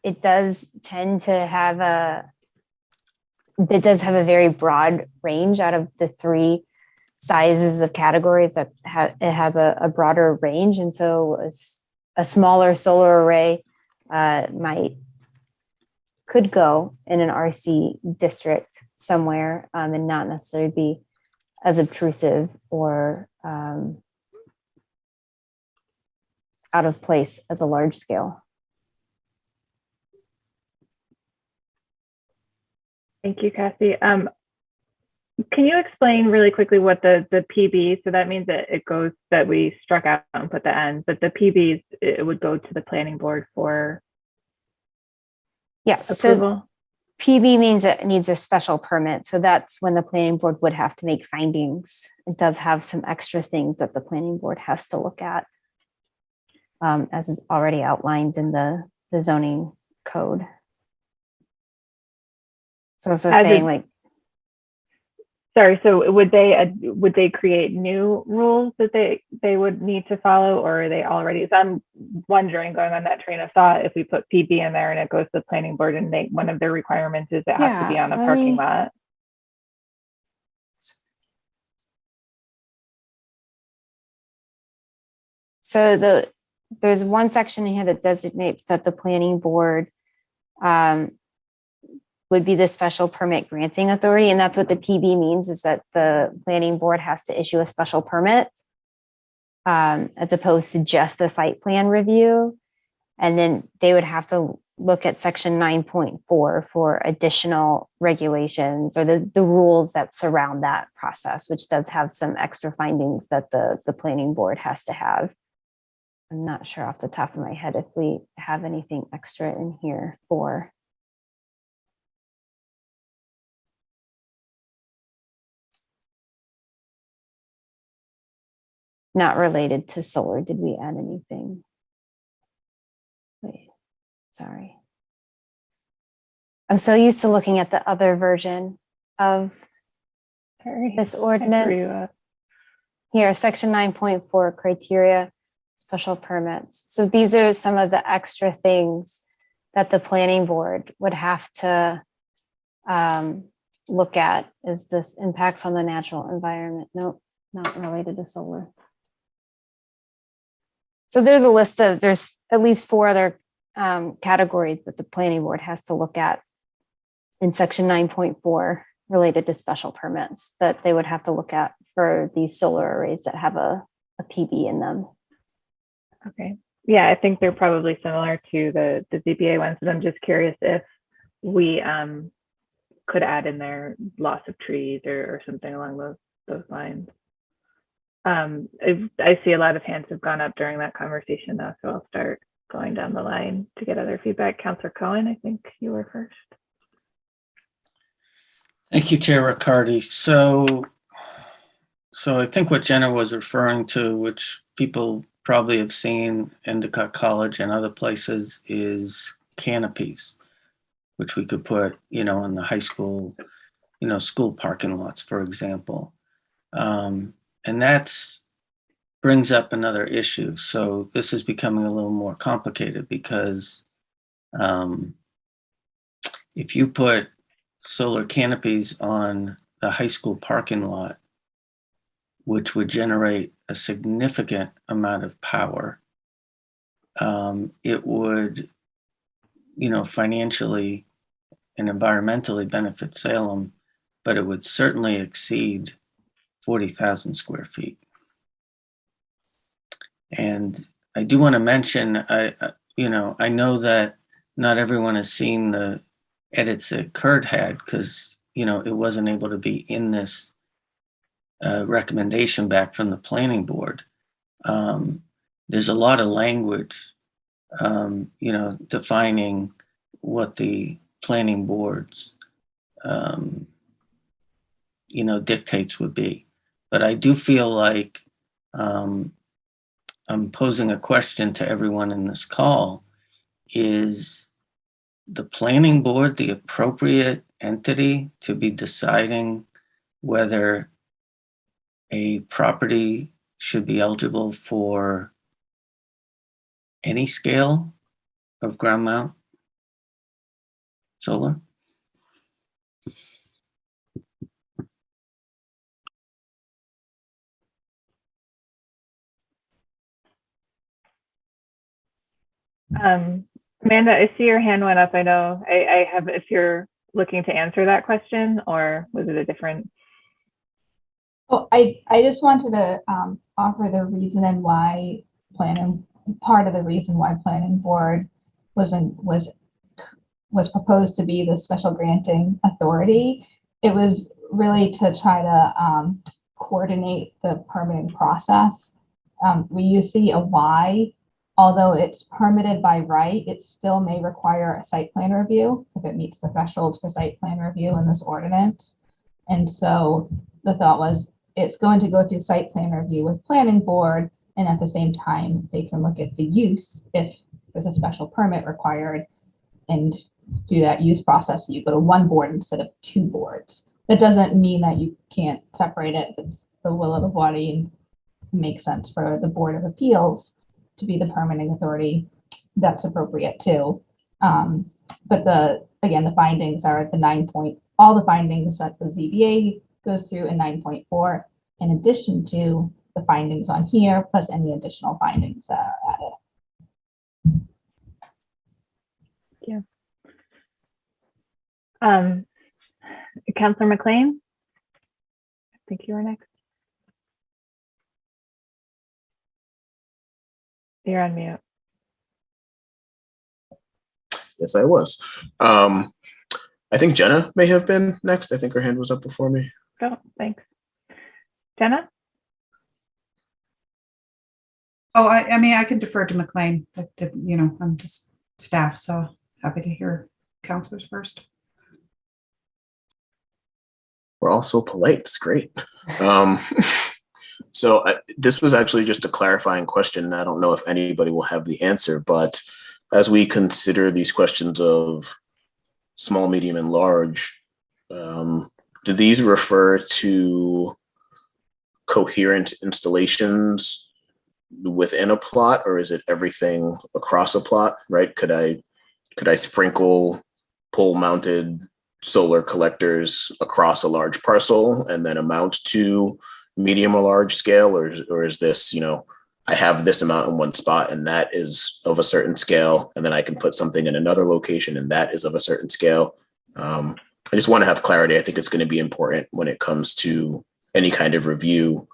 it does tend to have a very broad range out of the 3 sizes of categories. It has a broader range. And so a smaller solar array could go in an RC district somewhere and not necessarily be as obtrusive or out of place as a large scale. Thank you, Cassie. Can you explain really quickly what the PB, so that means that it goes, that we struck out and put the N, but the PBs, it would go to the planning board for Yes, approval? so PB means it needs a special permit. So that's when the planning board would have to make findings. It does have some extra things that the planning board has to look at, as is already outlined in the zoning code. So it's As saying a- like, Sorry, so would they create new rules that they would need to follow, or are they already? So I'm wondering, going on that train of thought, if we put PB in there and it goes to the planning board, and one of their requirements is it has to be on a parking lot. So there's one section in here that designates that the planning board would be the special permit granting authority. And that's what the PB means, is that the planning board has to issue a special permit as opposed to just a site plan review. And then they would have to look at section 9.4 for additional regulations or the rules that surround that process, which does have some extra findings that the planning board has to have. I'm not sure off the top of my head if we have anything extra in here for. Not related to solar. Did we add anything? Wait, sorry. I'm so used to looking at the other version of this ordinance. Here, section 9.4 criteria, special permits. So these are some of the extra things that the planning board would have to look at. Is this impacts on the natural environment? Nope, not related to solar. So there's a list of, there's at least 4 other categories that the planning board has to look at in section 9.4 related to special permits that they would have to look at for these solar arrays that have a PB in them. Okay. Yeah, I think they're probably similar to the ZBA ones, but I'm just curious if we could add in there loss of trees or something along those lines. I see a lot of hands have gone up during that conversation though, so I'll start going down the line to get other feedback. Councilor Cohen, I think you were first. Thank you, Chair Riccardi. So I think what Jenna was referring to, which people probably have seen Endicott College and other places, is canopies, which we could put, in the high school, school parking lots, for example. And that's brings up another issue. So this is becoming a little more complicated because if you put solar canopies on the high school parking lot, which would generate a significant amount of power, it would, financially and environmentally benefit Salem, but it would certainly exceed 40,000 square feet. And I do want to mention, I know that not everyone has seen the edits that Kurt had because, it wasn't able to be in this recommendation back from the planning board. There's a lot of language, defining what the planning board's, dictates would be. But I do feel like I'm posing a question to everyone in this call. Is the planning board the appropriate entity to be deciding whether a property should be eligible for any scale of ground mount solar? Amanda, I see your hand went up. I know I have, if you're looking to answer that question, or was it a different? Oh, I just wanted to offer the reason and why part of the reason why planning board was proposed to be the special granting authority. It was really to try to coordinate the permitting process. We use a Y. Although it's permitted by right, it still may require a site plan review if it meets the thresholds for site plan review in this ordinance. And so the thought was it's going to go through site plan review with planning board, and at the same time, they can look at the use if there's a special permit required and do that use process. So you go to one board instead of 2 boards, that doesn't mean that you can't separate it. If it's the will of the body and makes sense for the Board of Appeals to be the permitting authority, that's appropriate too. But the findings are all the findings that the ZBA goes through in 9.4, in addition to the findings on here, plus any additional findings that are added. Yeah. Councillor McLean, I think you were next. You're on mute. Yes, I was. I think Jenna may have been next. I think her hand was up before me. Oh, thanks. Jenna? Oh, I mean, I can defer to McLean, but, you know, I'm just staff, so happy to hear counselors first. We're all so polite. It's great. This was actually just a clarifying question. I don't know if anybody will have the answer, but as we consider these questions of small, medium, and large, do these refer to coherent installations within a plot, or is it everything across a plot, right? Could I sprinkle pole-mounted solar collectors across a large parcel and then amount to medium or large scale, or is this, you know, I have this amount in one spot and that is of a certain scale, and then I can put something in another location and that is of a certain scale. I just want to have clarity. I think it's going to be important when it comes to any kind of review.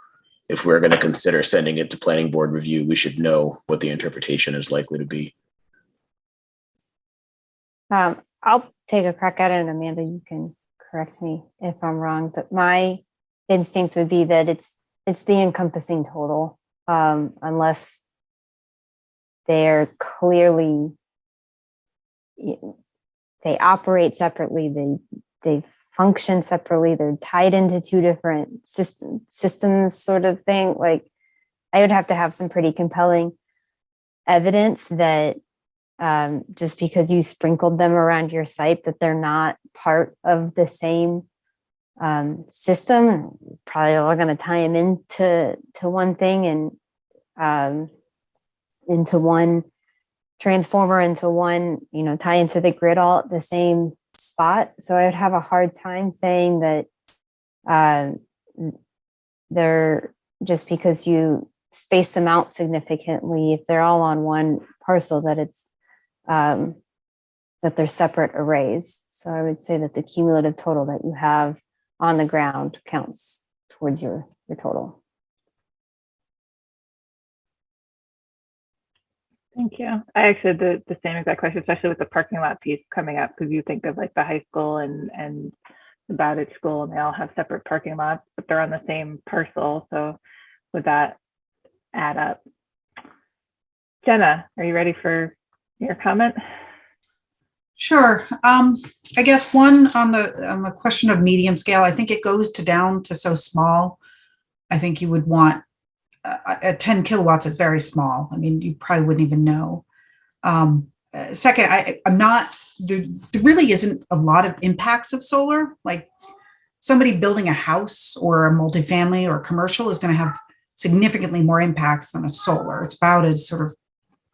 If we're going to consider sending it to planning board review, we should know what the interpretation is likely to be. I'll take a crack at it, and Amanda, you can correct me if I'm wrong, but my instinct would be that it's the encompassing total, unless they're clearly, they operate separately, they function separately, they're tied into two different systems sort of thing. Like, I would have to have some pretty compelling evidence that just because you sprinkled them around your site, that they're not part of the same system. Probably all going to tie them into one thing and into one transformer, into one, you know, tie into the grid all at the same spot. So I would have a hard time saying that they're, just because you space them out significantly, if they're all on one parcel, that it's that they're separate arrays. So I would say that the cumulative total that you have on the ground counts towards your total. Thank you. I actually had the same exact question, especially with the parking lot piece coming up, because you think of like the high school and the Bowditch School, and they all have separate parking lots, but they're on the same parcel. So would that add up? Jenna, are you ready for your comment? Sure. I guess one on the question of medium scale, I think it goes down to so small. I think you would want at 10 kilowatts is very small. I mean, you probably wouldn't even know. Second, I'm not, there really isn't a lot of impacts of solar. Like, somebody building a house or a multifamily or commercial is going to have significantly more impacts than a solar. It's about as sort of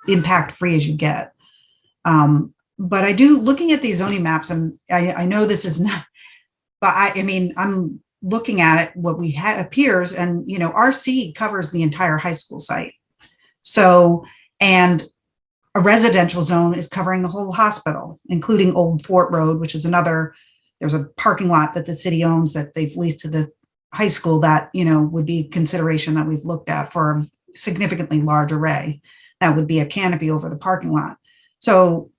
impact free as you get. But I do, looking at these zoning maps, and I know this is not, but I mean, I'm looking at it, what we have appears, and, you know, RC covers the entire high school site. So, and a residential zone is covering the whole hospital, including Old Fort Road, which is another, there's a parking lot that the city owns that they've leased to the high school that, you know, would be consideration that we've looked at for a significantly large array. That would be a canopy over the parking lot. So,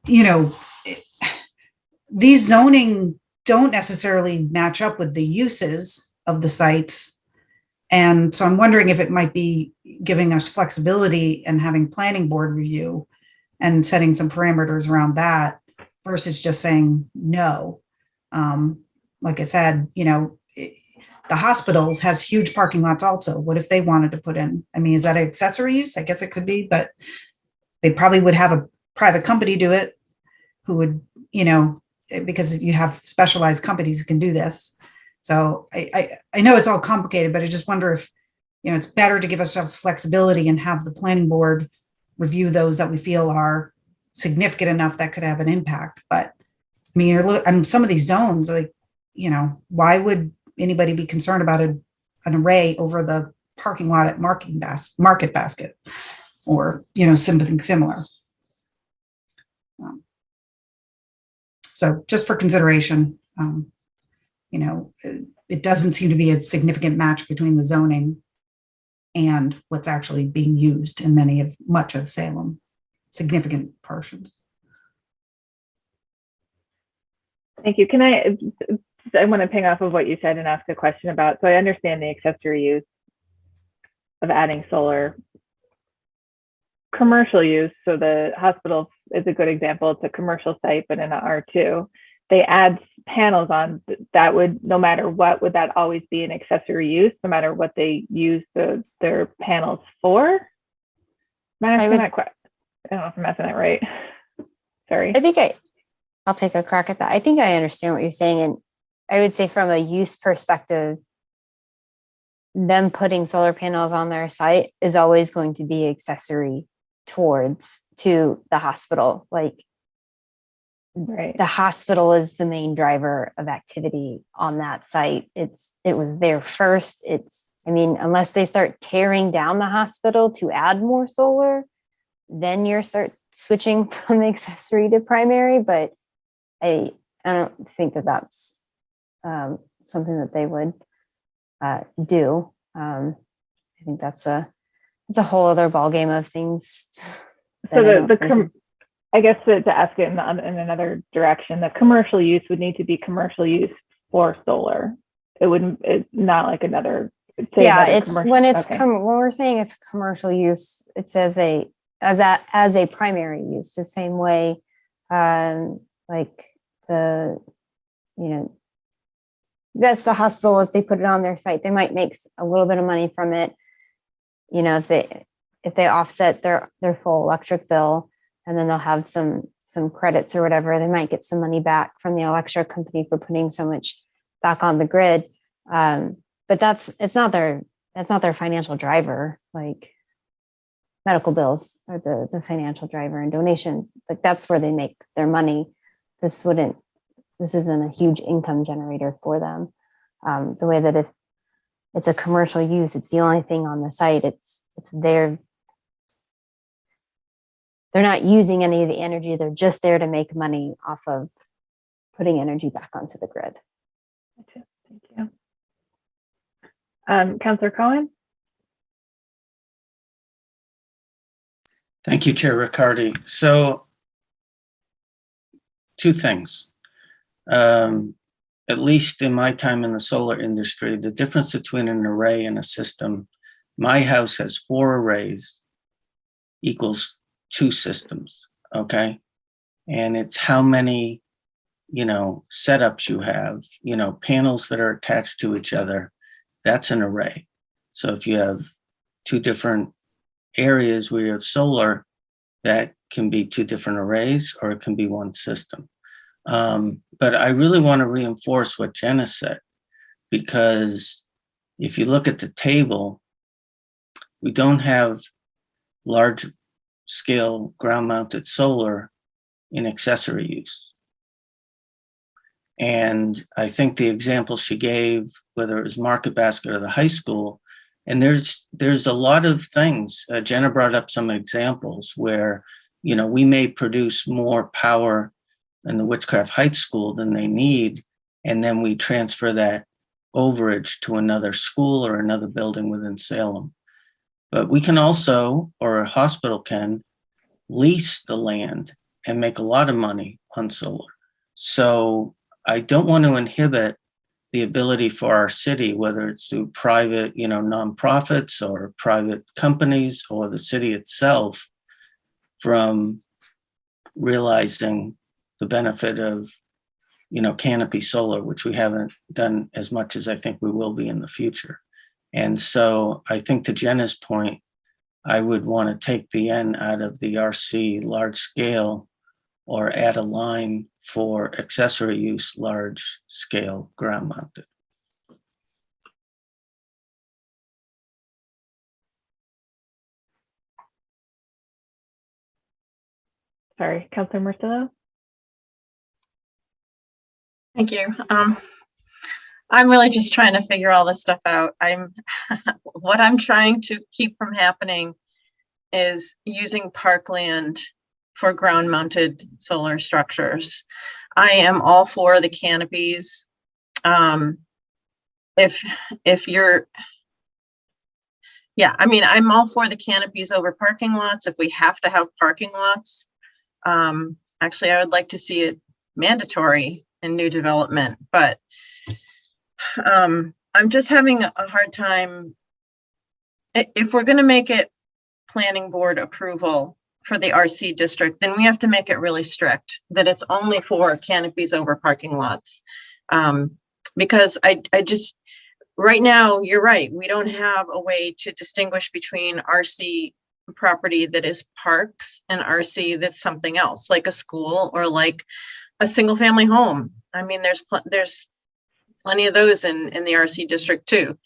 you know, these zoning don't necessarily match up with the uses of the sites. And so I'm wondering if it might be giving us flexibility and having planning board review and setting some parameters around that versus just saying no. Like I said, you know, the hospital has huge parking lots also. What if they wanted to put in? I mean, is that an accessory use? I guess it could be, but they probably would have a private company do it who would, you know, because you have specialized companies who can do this. So I know it's all complicated, but I just wonder if, it's better to give ourselves flexibility and have the planning board review those that we feel are significant enough that could have an impact. But I mean, some of these zones, like, why would anybody be concerned about an array over the parking lot at Market Basket or, something similar? So just for consideration, it doesn't seem to be a significant match between the zoning and what's actually being used in much of Salem, significant portions. Thank you. I want to ping off of what you said and ask a question about, so I understand the accessory use of adding solar. Commercial use, so the hospital is a good example. It's a commercial site, but in an R2, they add panels on that would, no matter what, would that always be an accessory use, no matter what they use their panels for? Am I asking that question? I don't know if I'm asking that right. Sorry. I think I'll take a crack at that. I think I understand what you're saying. And I would say from a use perspective, them putting solar panels on their site is always going to be accessory to the hospital. Like, right. The hospital is the main driver of activity on that site. It was there first. Unless they start tearing down the hospital to add more solar, then you're start switching from accessory to primary. But I don't think that that's something that they would do. I think that's a whole other ballgame of things. So I guess to ask it in another direction, the commercial use would need to be commercial use for solar. It's not like another. When we're saying it's commercial use, it says as a primary use, the same way, like that's the hospital. If they put it on their site, they might make a little bit of money from it. If they offset their full electric bill, and then they'll have some credits or whatever, they might get some money back from the electric company for putting so much back on the grid. But it's not their financial driver. Like, medical bills are the financial driver, and donations, like, that's where they make their money. This isn't a huge income generator for them. The way that if it's a commercial use, it's the only thing on the site. It's they're not using any of the energy. They're just there to make money off of putting energy back onto the grid. Thank you. Councillor Cohen? Thank you, Chair Riccardi. So, two things. At least in my time in the solar industry, the difference between an array and a system, my house has 4 arrays equals 2 systems, okay? And it's how many, setups you have, panels that are attached to each other. That's an array. So if you have 2 different areas where you have solar, that can be 2 different arrays, or it can be 1 system. But I really want to reinforce what Jenna said, because if you look at the table, we don't have large scale ground mounted solar in accessory use. And I think the example she gave, whether it was Market Basket or the high school, and there's a lot of things. Jenna brought up some examples where, we may produce more power in the Witchcraft Heights school than they need, and then we transfer that overage to another school or another building within Salem. But we can also, or a hospital can, lease the land and make a lot of money on solar. So I don't want to inhibit the ability for our city, whether it's through private, nonprofits or private companies or the city itself, from realizing the benefit of, canopy solar, which we haven't done as much as I think we will be in the future. And so I think to Jenna's point, I would want to take the N out of the RC large scale or add a line for accessory use, large scale ground mounted. Sorry, Councilor Marcillo? Thank you. I'm really just trying to figure all this stuff out. What I'm trying to keep from happening is using parkland for ground mounted solar structures. I am all for the canopies. If you're, yeah, I mean, I'm all for the canopies over parking lots if we have to have parking lots. Actually, I would like to see it mandatory in new development, but I'm just having a hard time. If we're going to make it planning board approval for the RC district, then we have to make it really strict that it's only for canopies over parking lots. Because I just, right now, you're right. We don't have a way to distinguish between RC property that is parks and RC that's something else, like a school or like a single family home. I mean, there's plenty of those in the RC district too.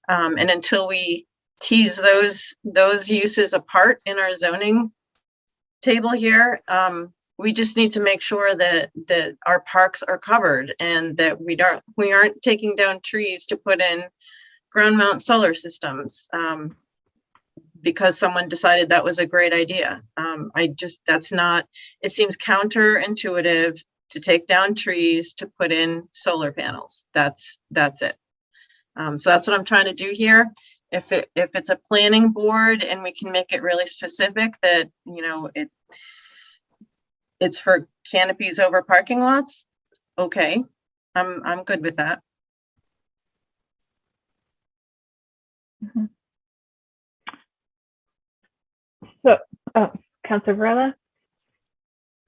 And until we tease those uses apart in our zoning table here, we just need to make sure that our parks are covered and that we aren't taking down trees to put in ground mount solar systems because someone decided that was a great idea. It seems counterintuitive to take down trees to put in solar panels. That's it. So that's what I'm trying to do here. If it's a planning board and we can make it really specific that, it's for canopies over parking lots, okay, I'm good with that. Mm-hmm. So, Councilor Varela?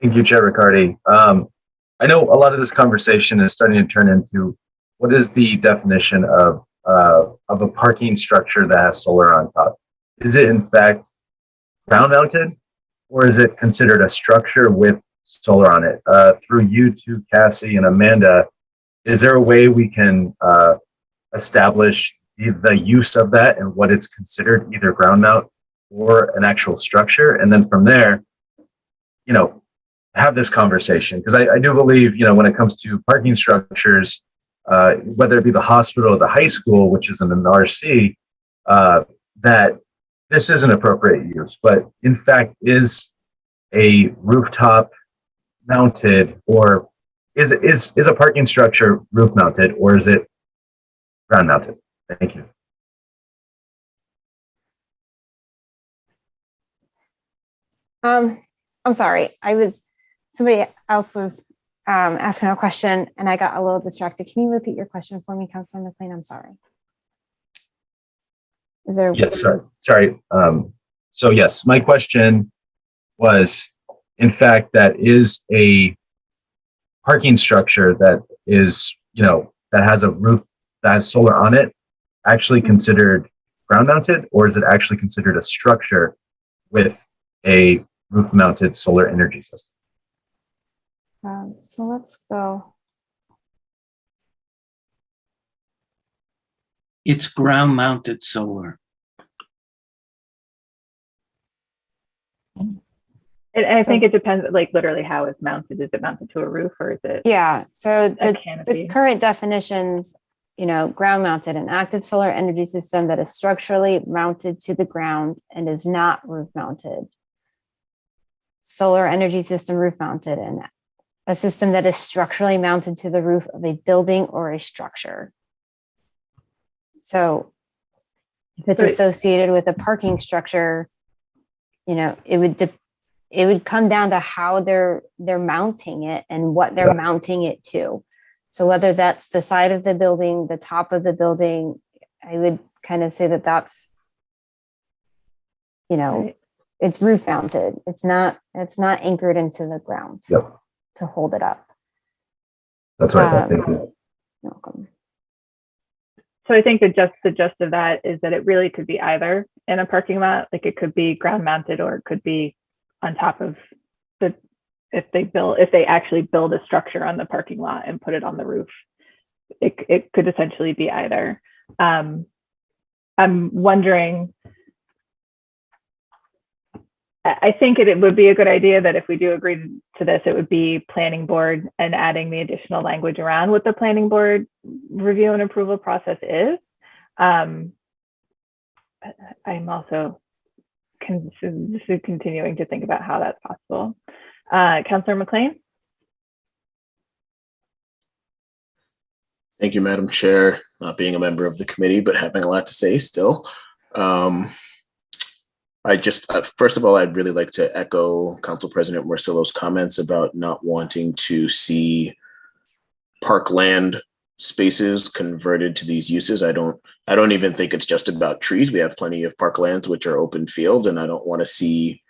Thank you, Chair Riccardi. I know a lot of this conversation is starting to turn into what is the definition of a parking structure that has solar on top? Is it in fact ground mounted, or is it considered a structure with solar on it? Through you two, Cassie and Amanda, is there a way we can establish the use of that and what it's considered, either ground mount or an actual structure? And then from there, have this conversation, because I do believe, when it comes to parking structures, whether it be the hospital or the high school, which is in an RC, that this is an appropriate use, but in fact is a rooftop mounted, or is a parking structure roof mounted, or is it ground mounted? Thank you. I'm sorry. Somebody else was asking a question and I got a little distracted. Can you repeat your question for me, Councilor McLean? I'm sorry. Is there? Yes, sorry. So yes, my question was, in fact, that is a parking structure that is, that has a roof that has solar on it, actually considered ground mounted, or is it actually considered a structure with a roof mounted solar energy system? So let's go. It's ground mounted solar. And I think it depends, like literally how it's mounted. Is it mounted to a roof or is it? Yeah, so a the canopy? current definitions, ground mounted, an active solar energy system that is structurally mounted to the ground and is not roof mounted. Solar energy system roof mounted, and a system that is structurally mounted to the roof of a building or a structure. So if it's associated with a parking structure, it would come down to how they're mounting it and what they're mounting it to. So whether that's the side of the building, the top of the building, I would kind of say that's, it's roof mounted. It's not anchored into the ground to hold it up. That's right. Thank you. Welcome. So I think the gist of that is that it really could be either in a parking lot, like it could be ground mounted or it could be on top of the if they actually build a structure on the parking lot and put it on the roof. It could essentially be either. I'm wondering, I think it would be a good idea that if we do agree to this, it would be planning board and adding the additional language around what the planning board review and approval process is. I'm also continuing to think about how that's possible. Councillor McLean? Thank you, Madam Chair. Not being a member of the committee, but having a lot to say still. I just, first of all, I'd really like to echo Council President Marcillo's comments about not wanting to see parkland spaces converted to these uses. I don't even think it's just about trees. We have plenty of parklands which are open field, and I don't want to see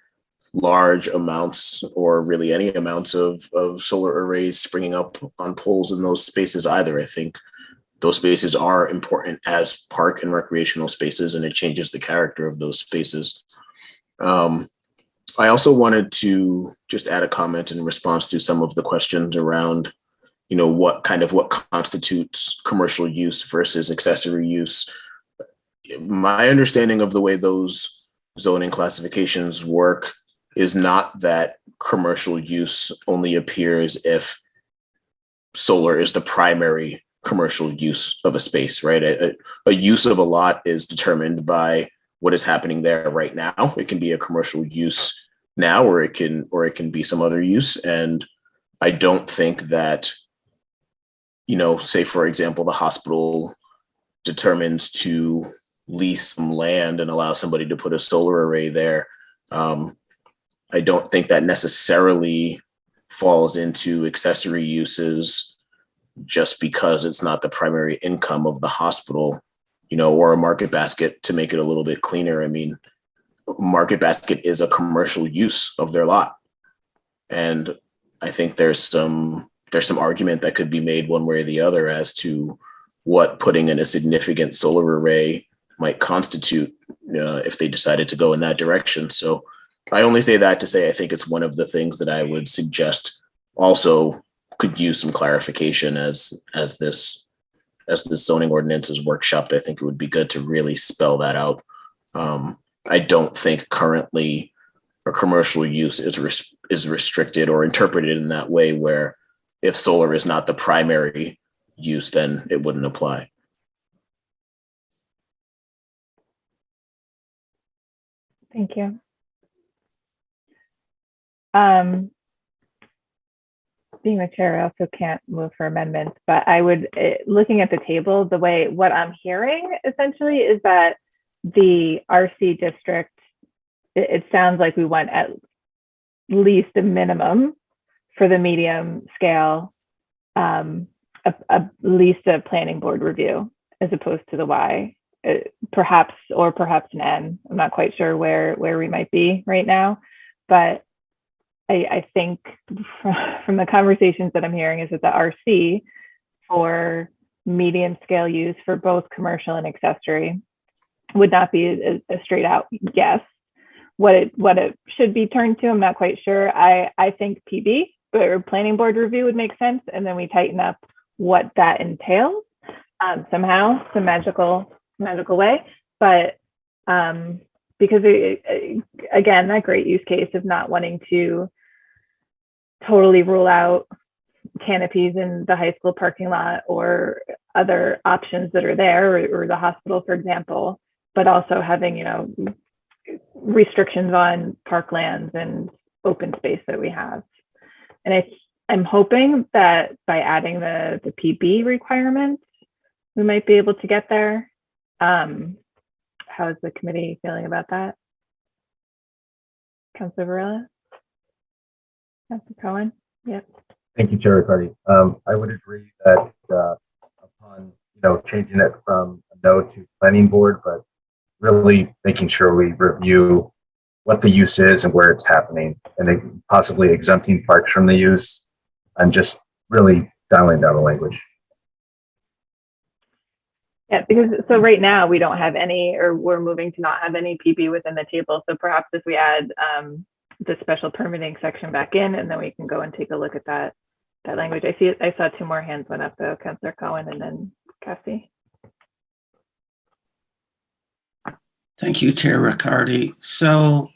large amounts or really any amounts of solar arrays springing up on poles in those spaces either. I think those spaces are important as park and recreational spaces, and it changes the character of those spaces. I also wanted to just add a comment in response to some of the questions around, what constitutes commercial use versus accessory use. My understanding of the way those zoning classifications work is not that commercial use only appears if solar is the primary commercial use of a space, right? A use of a lot is determined by what is happening there right now. It can be a commercial use now, or it can be some other use. And I don't think that, say for example, the hospital determines to lease some land and allow somebody to put a solar array there. I don't think that necessarily falls into accessory uses just because it's not the primary income of the hospital, or a market basket, to make it a little bit cleaner. I mean, market basket is a commercial use of their lot. And I think there's some argument that could be made one way or the other as to what putting in a significant solar array might constitute if they decided to go in that direction. So I only say that to say I think it's one of the things that I would suggest also could use some clarification as this zoning ordinance is workshopped. I think it would be good to really spell that out. I don't think currently a commercial use is restricted or interpreted in that way, where if solar is not the primary use, then it wouldn't apply. Thank you. Being the chair, I also can't move for amendments, but I would, looking at the table, what I'm hearing essentially is that the RC district, it sounds like we want at least a minimum for the medium scale, at least a planning board review, as opposed to the Y, perhaps an N. I'm not quite sure where we might be right now, but I think from the conversations that I'm hearing is that the RC for medium scale use for both commercial and accessory would not be a straight out yes. What it should be turned to, I'm not quite sure. I think PB or planning board review would make sense, and then we tighten up what that entails somehow, some magical way. But because again, that great use case of not wanting to totally rule out canopies in the high school parking lot or other options that are there, or the hospital, for example, but also having, restrictions on parklands and open space that we have. And I'm hoping that by adding the PB requirements, we might be able to get there. How is the committee feeling about that? Councilor Varela? Councilor Cohen? Yep. Thank you, Chair Riccardi. I would agree that upon changing it from a no to planning board, but really making sure we review what the use is and where it's happening, and then possibly exempting parks from the use, and just really dialing down the language. Yeah, because so right now we don't have any, or we're moving to not have any PB within the table. So perhaps if we add the special permitting section back in, and then we can go and take a look at that language. I saw two more hands went up though, Councillor Cohen and then Cassie. Thank you, Chair Riccardi. So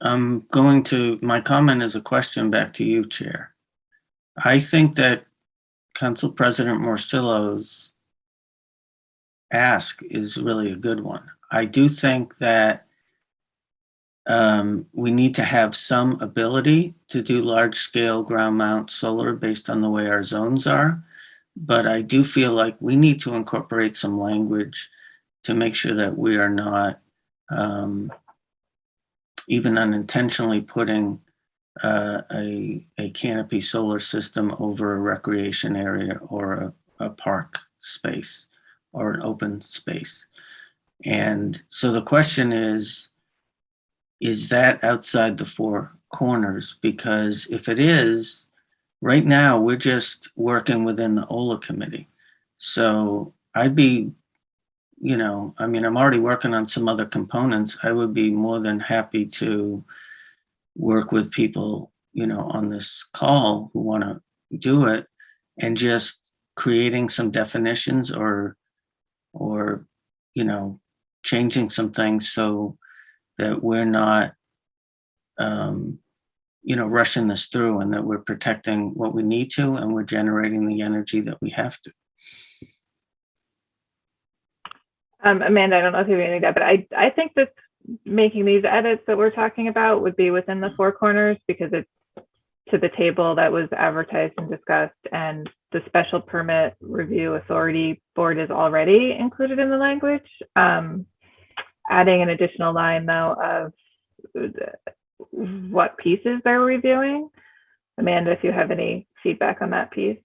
I'm going to, my comment is a question back to you, Chair. I think that Council President Morcillo's ask is really a good one. I do think that we need to have some ability to do large scale ground mount solar based on the way our zones are. But I do feel like we need to incorporate some language to make sure that we are not even unintentionally putting a canopy solar system over a recreation area or a park space or an open space. And so the question is that outside the four corners? Because if it is, right now we're just working within the OLA committee. So I'd be, you know, I mean, I'm already working on some other components. I would be more than happy to work with people, you know, on this call who want to do it, and just creating some definitions or, you know, changing some things so that we're not, you know, rushing this through, and that we're protecting what we need to, and we're generating the energy that we have to. Amanda, I don't know if you have anything to that, but I think that making these edits that we're talking about would be within the four corners, because it's to the table that was advertised and discussed, and the special permit review authority board is already included in the language. Adding an additional line though of what pieces they're reviewing. Amanda, if you have any feedback on that piece.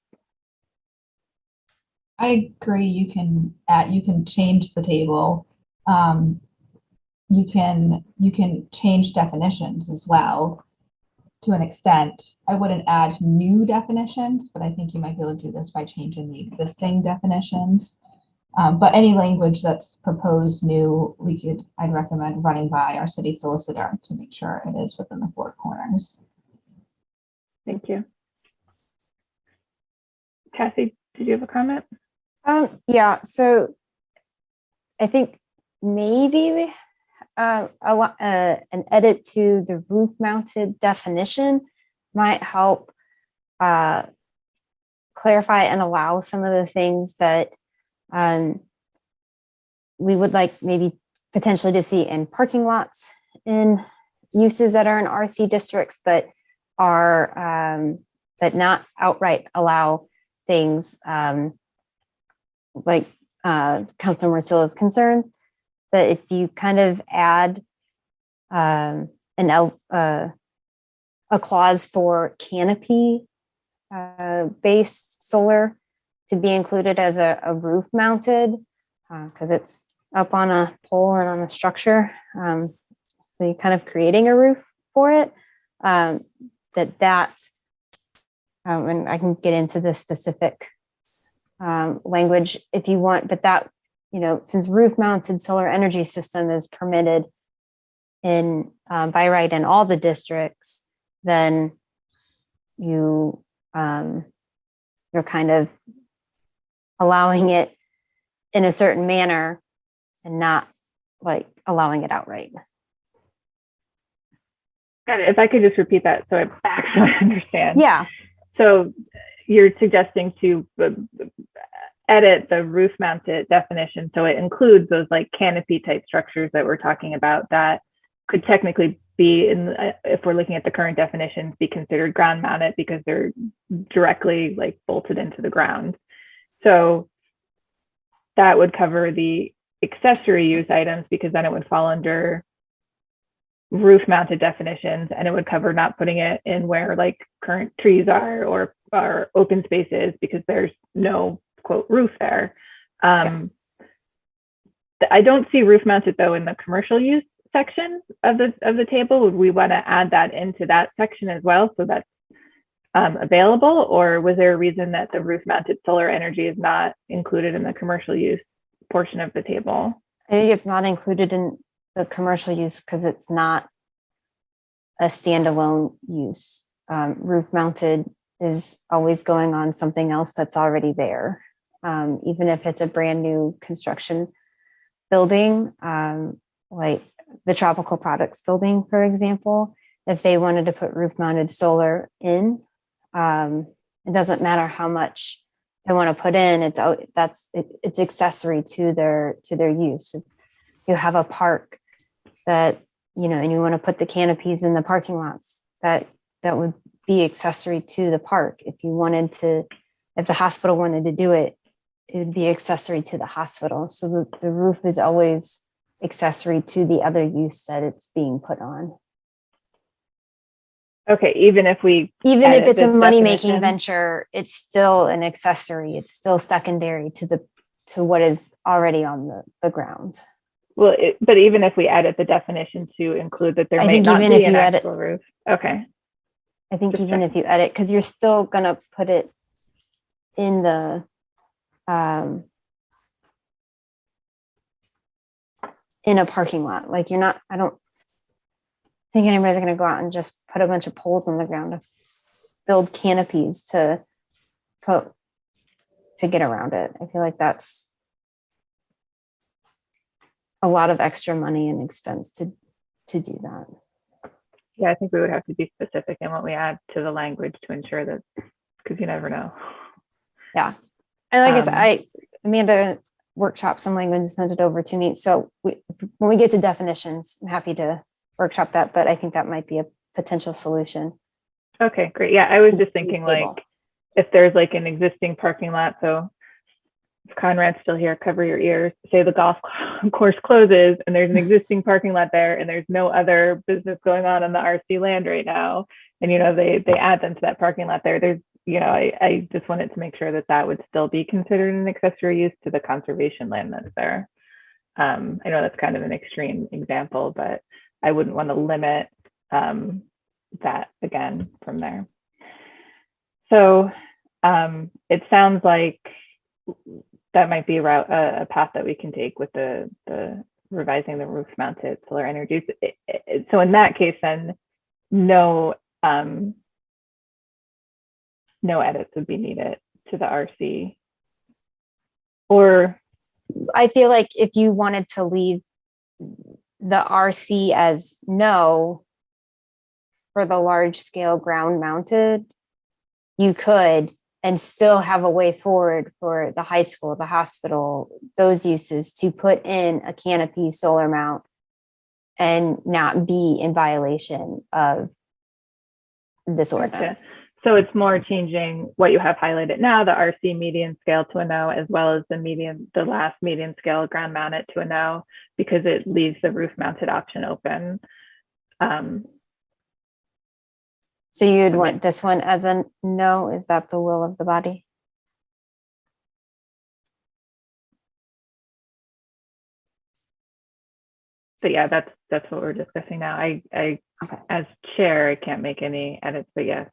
I agree. You can change the table. You can change definitions as well to an extent. I wouldn't add new definitions, but I think you might be able to do this by changing the existing definitions. But any language that's proposed new, I'd recommend running by our city solicitor to make sure it is within the four corners. Thank you. Cassie, did you have a comment? Yeah, so I think maybe an edit to the roof mounted definition might help clarify and allow some of the things that we would like maybe potentially to see in parking lots, in uses that are in RC districts, but are but not outright allow things like Councilor Morcillo's concerns, that if you kind of add a clause for canopy based solar to be included as a roof mounted, because it's up on a pole and on a structure, so you're kind of creating a roof for it, and I can get into the specific language if you want, but that, you know, since roof mounted solar energy system is permitted in by right in all the districts, then you're kind of allowing it in a certain manner and not like allowing it outright. Got it. If I could just repeat that so I understand. Yeah. So you're suggesting to edit the roof mounted definition so it includes those like canopy type structures that we're talking about that could technically be in, if we're looking at the current definitions, be considered ground mounted because they're directly like bolted into the ground. So that would cover the accessory use items, because then it would fall under roof mounted definitions, and it would cover not putting it in where like current trees are or open spaces, because there's no quote roof there. I don't see roof mounted though in the commercial use section of the table. Would we want to add that into that section as well, so that's available, or was there a reason that the roof mounted solar energy is not included in the commercial use portion of the table? I think it's not included in the commercial use because it's not a standalone use. Roof mounted is always going on something else that's already there. Even if it's a brand new construction building, like the Tropical Products building, for example, if they wanted to put roof mounted solar in, it doesn't matter how much they want to put in, it's accessory to their use. If you have a park that, and you want to put the canopies in the parking lots, that would be accessory to the park. If the hospital wanted to do it, it would be accessory to the hospital. So the roof is always accessory to the other use that it's being put on. Okay, even if it's a money-making definition? venture, it's still an accessory. It's still secondary to what is already on the ground. Well, but even if we edit the definition to include that there I may think not even be if an you edit- actual roof. Okay. I think Just even if you edit, because you're still gonna put it in the in a parking lot. Like I don't think anybody's gonna go out and just put a bunch of poles on the ground to build canopies to get around it. I feel like that's a lot of extra money and expense to do that. Yeah, I think we would have to be specific in what we add to the language to ensure that, because you never know. Yeah. And like I said, Amanda workshopped some language and sent it over to me. So when we get to definitions, I'm happy to workshop that, but I think that might be a potential solution. Okay, great. Yeah, I was just Use thinking table. like if there's like an existing parking lot, so if Conrad's still here, cover your ears. Say the golf course closes and there's an existing parking lot there and there's no other business going on the RC land right now. And, they add them to that parking lot there. There's, I just wanted to make sure that would still be considered an accessory use to the conservation land that's there. I know that's kind of an extreme example, but I wouldn't want to limit that again from there. So it sounds like that might be a path that we can take with the revising the roof mounted solar energy. So in that case, then no edits would be needed to the RC. Or I feel like if you wanted to leave the RC as no for the large scale ground mounted, you could, and still have a way forward for the high school, the hospital, those uses to put in a canopy solar mount and not be in violation of this ordinance. Gotcha. So it's more changing what you have highlighted now, the RC median scale to a no, as well as the last median scale ground mounted to a no, because it leaves the roof mounted option open. So you'd want this one as a no? Is that the will of the body? But yeah, that's what we're discussing now. I Okay. As chair, I can't make any edits, but yes,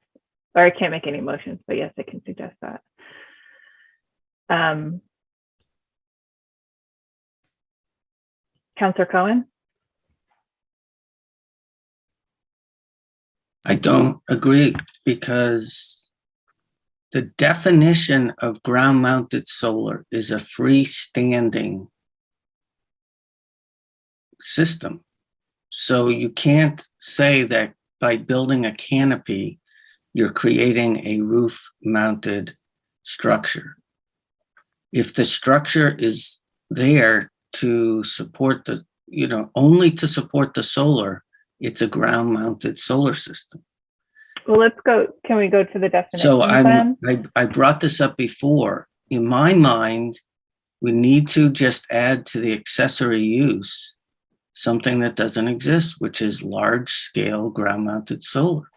or I can't make any motions, but yes, I can suggest that. Councillor Cohen? I don't agree, because the definition of ground mounted solar is a freestanding system. So you can't say that by building a canopy, you're creating a roof mounted structure. If the structure is there to support only to support the solar, it's a ground mounted solar system. Well, let's go. Can we go to the definition? So then? I brought this up before. In my mind, we need to just add to the accessory use something that doesn't exist, which is large scale ground mounted solar.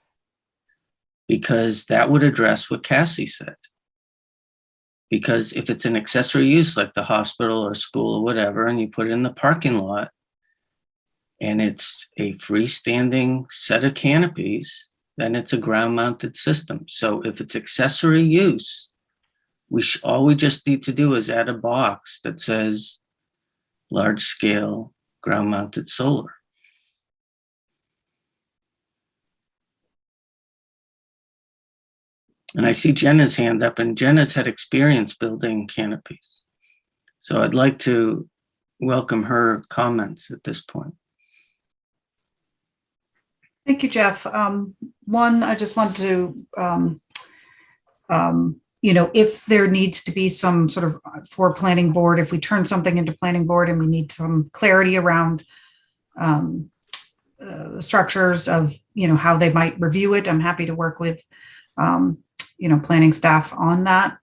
Because that would address what Cassie said. Because if it's an accessory use like the hospital or school or whatever, and you put it in the parking lot, and it's a freestanding set of canopies, then it's a ground mounted system. So if it's accessory use, all we just need to do is add a box that says large scale ground mounted solar. And I see Jenna's hand up, and Jenna's had experience building canopies. So I'd like to welcome her comments at this point. Thank you, Jeff. One, I just want to, if there needs to be some sort of for planning board, if we turn something into planning board and we need some clarity around the structures of, how they might review it, I'm happy to work with, planning staff on that.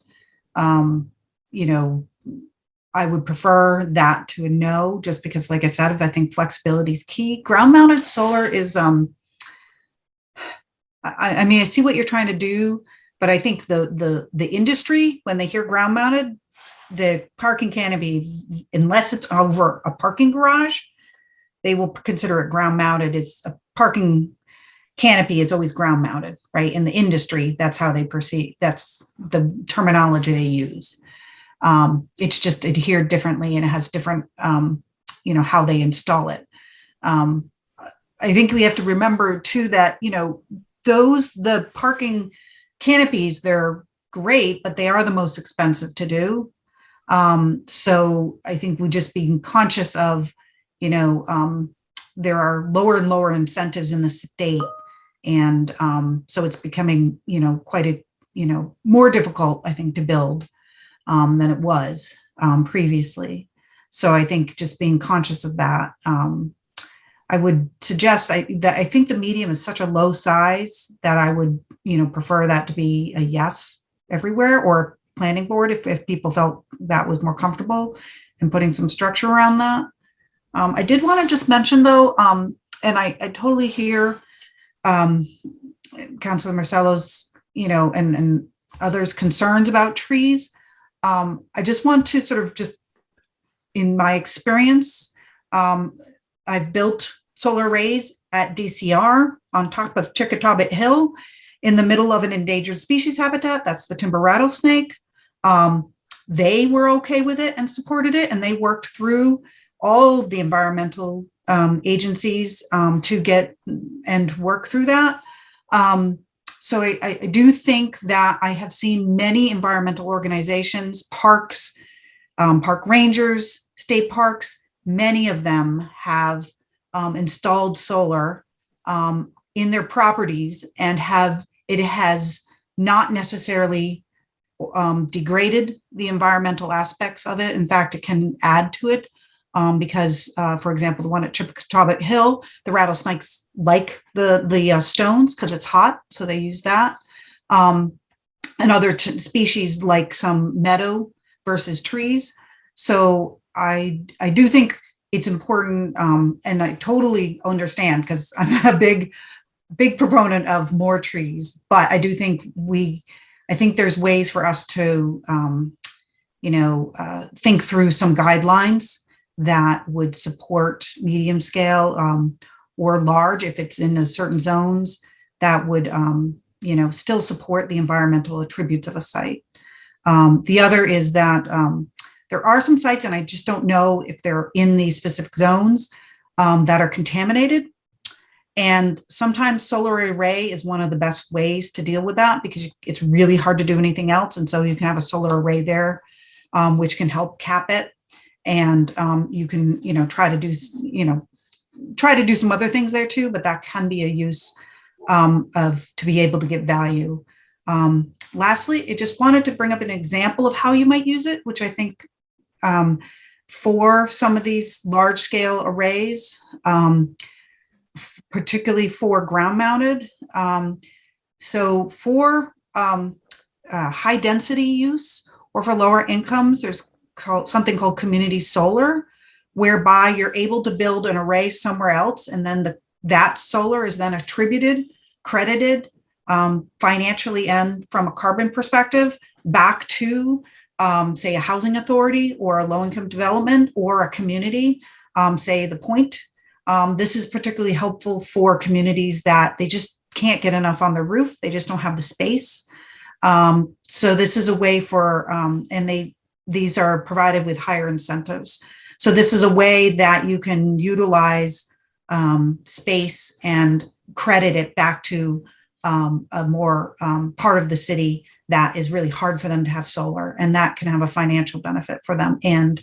I would prefer that to a no, just because, like I said, I think flexibility is key. Ground mounted solar is, I see what you're trying to do, but I think the industry, when they hear ground mounted, the parking canopy, unless it's over a parking garage, they will consider it ground mounted. As a parking canopy is always ground mounted, right? In the industry, that's how they perceive, that's the terminology they use. It's just adhered differently, and it has different, how they install it. I think we have to remember too that, the parking canopies, they're great, but they are the most expensive to do. So I think we just being conscious of, there are lower and lower incentives in the state. And so it's becoming, quite a, more difficult, I think, to build than it was previously. So I think just being conscious of that, I would suggest that I think the medium is such a low size that I would, prefer that to be a yes everywhere, or planning board if people felt that was more comfortable in putting some structure around that. I did want to just mention though, and I totally hear Councilor Marcello's, and others' concerns about trees. I just want to sort of just, in my experience, I've built solar arrays at DCR on top of Chickatawbit Hill in the middle of an endangered species habitat. That's the timber rattlesnake. They were okay with it and supported it, and they worked through all of the environmental agencies to get and work through that. So I do think that I have seen many environmental organizations, parks, park rangers, state parks, many of them have installed solar in their properties, and it has not necessarily degraded the environmental aspects of it. In fact, it can add to it because, for example, the one at Chickatawbit Hill, the rattlesnakes like the stones because it's hot, so they use that. And other species like some meadow versus trees. So I do think it's important, and I totally understand because I'm a big proponent of more trees, but I do think I think there's ways for us to, think through some guidelines that would support medium scale or large if it's in a certain zones that would, still support the environmental attributes of a site. The other is that there are some sites, and I just don't know if they're in these specific zones that are contaminated. And sometimes solar array is one of the best ways to deal with that because it's really hard to do anything else. And so you can have a solar array there, which can help cap it. And you can, try to do some other things there too, but that can be a use to be able to get value. Lastly, I just wanted to bring up an example of how you might use it, which I think for some of these large scale arrays, particularly for ground mounted. So for high density use or for lower incomes, there's something called community solar, whereby you're able to build an array somewhere else, and then that solar is then credited financially and from a carbon perspective back to say a housing authority or a low-income development or a community, say the Point. This is particularly helpful for communities that they just can't get enough on the roof. They just don't have the space. So this is a way for, and these are provided with higher incentives. So this is a way that you can utilize space and credit it back to a more part of the city that is really hard for them to have solar, and that can have a financial benefit for them and,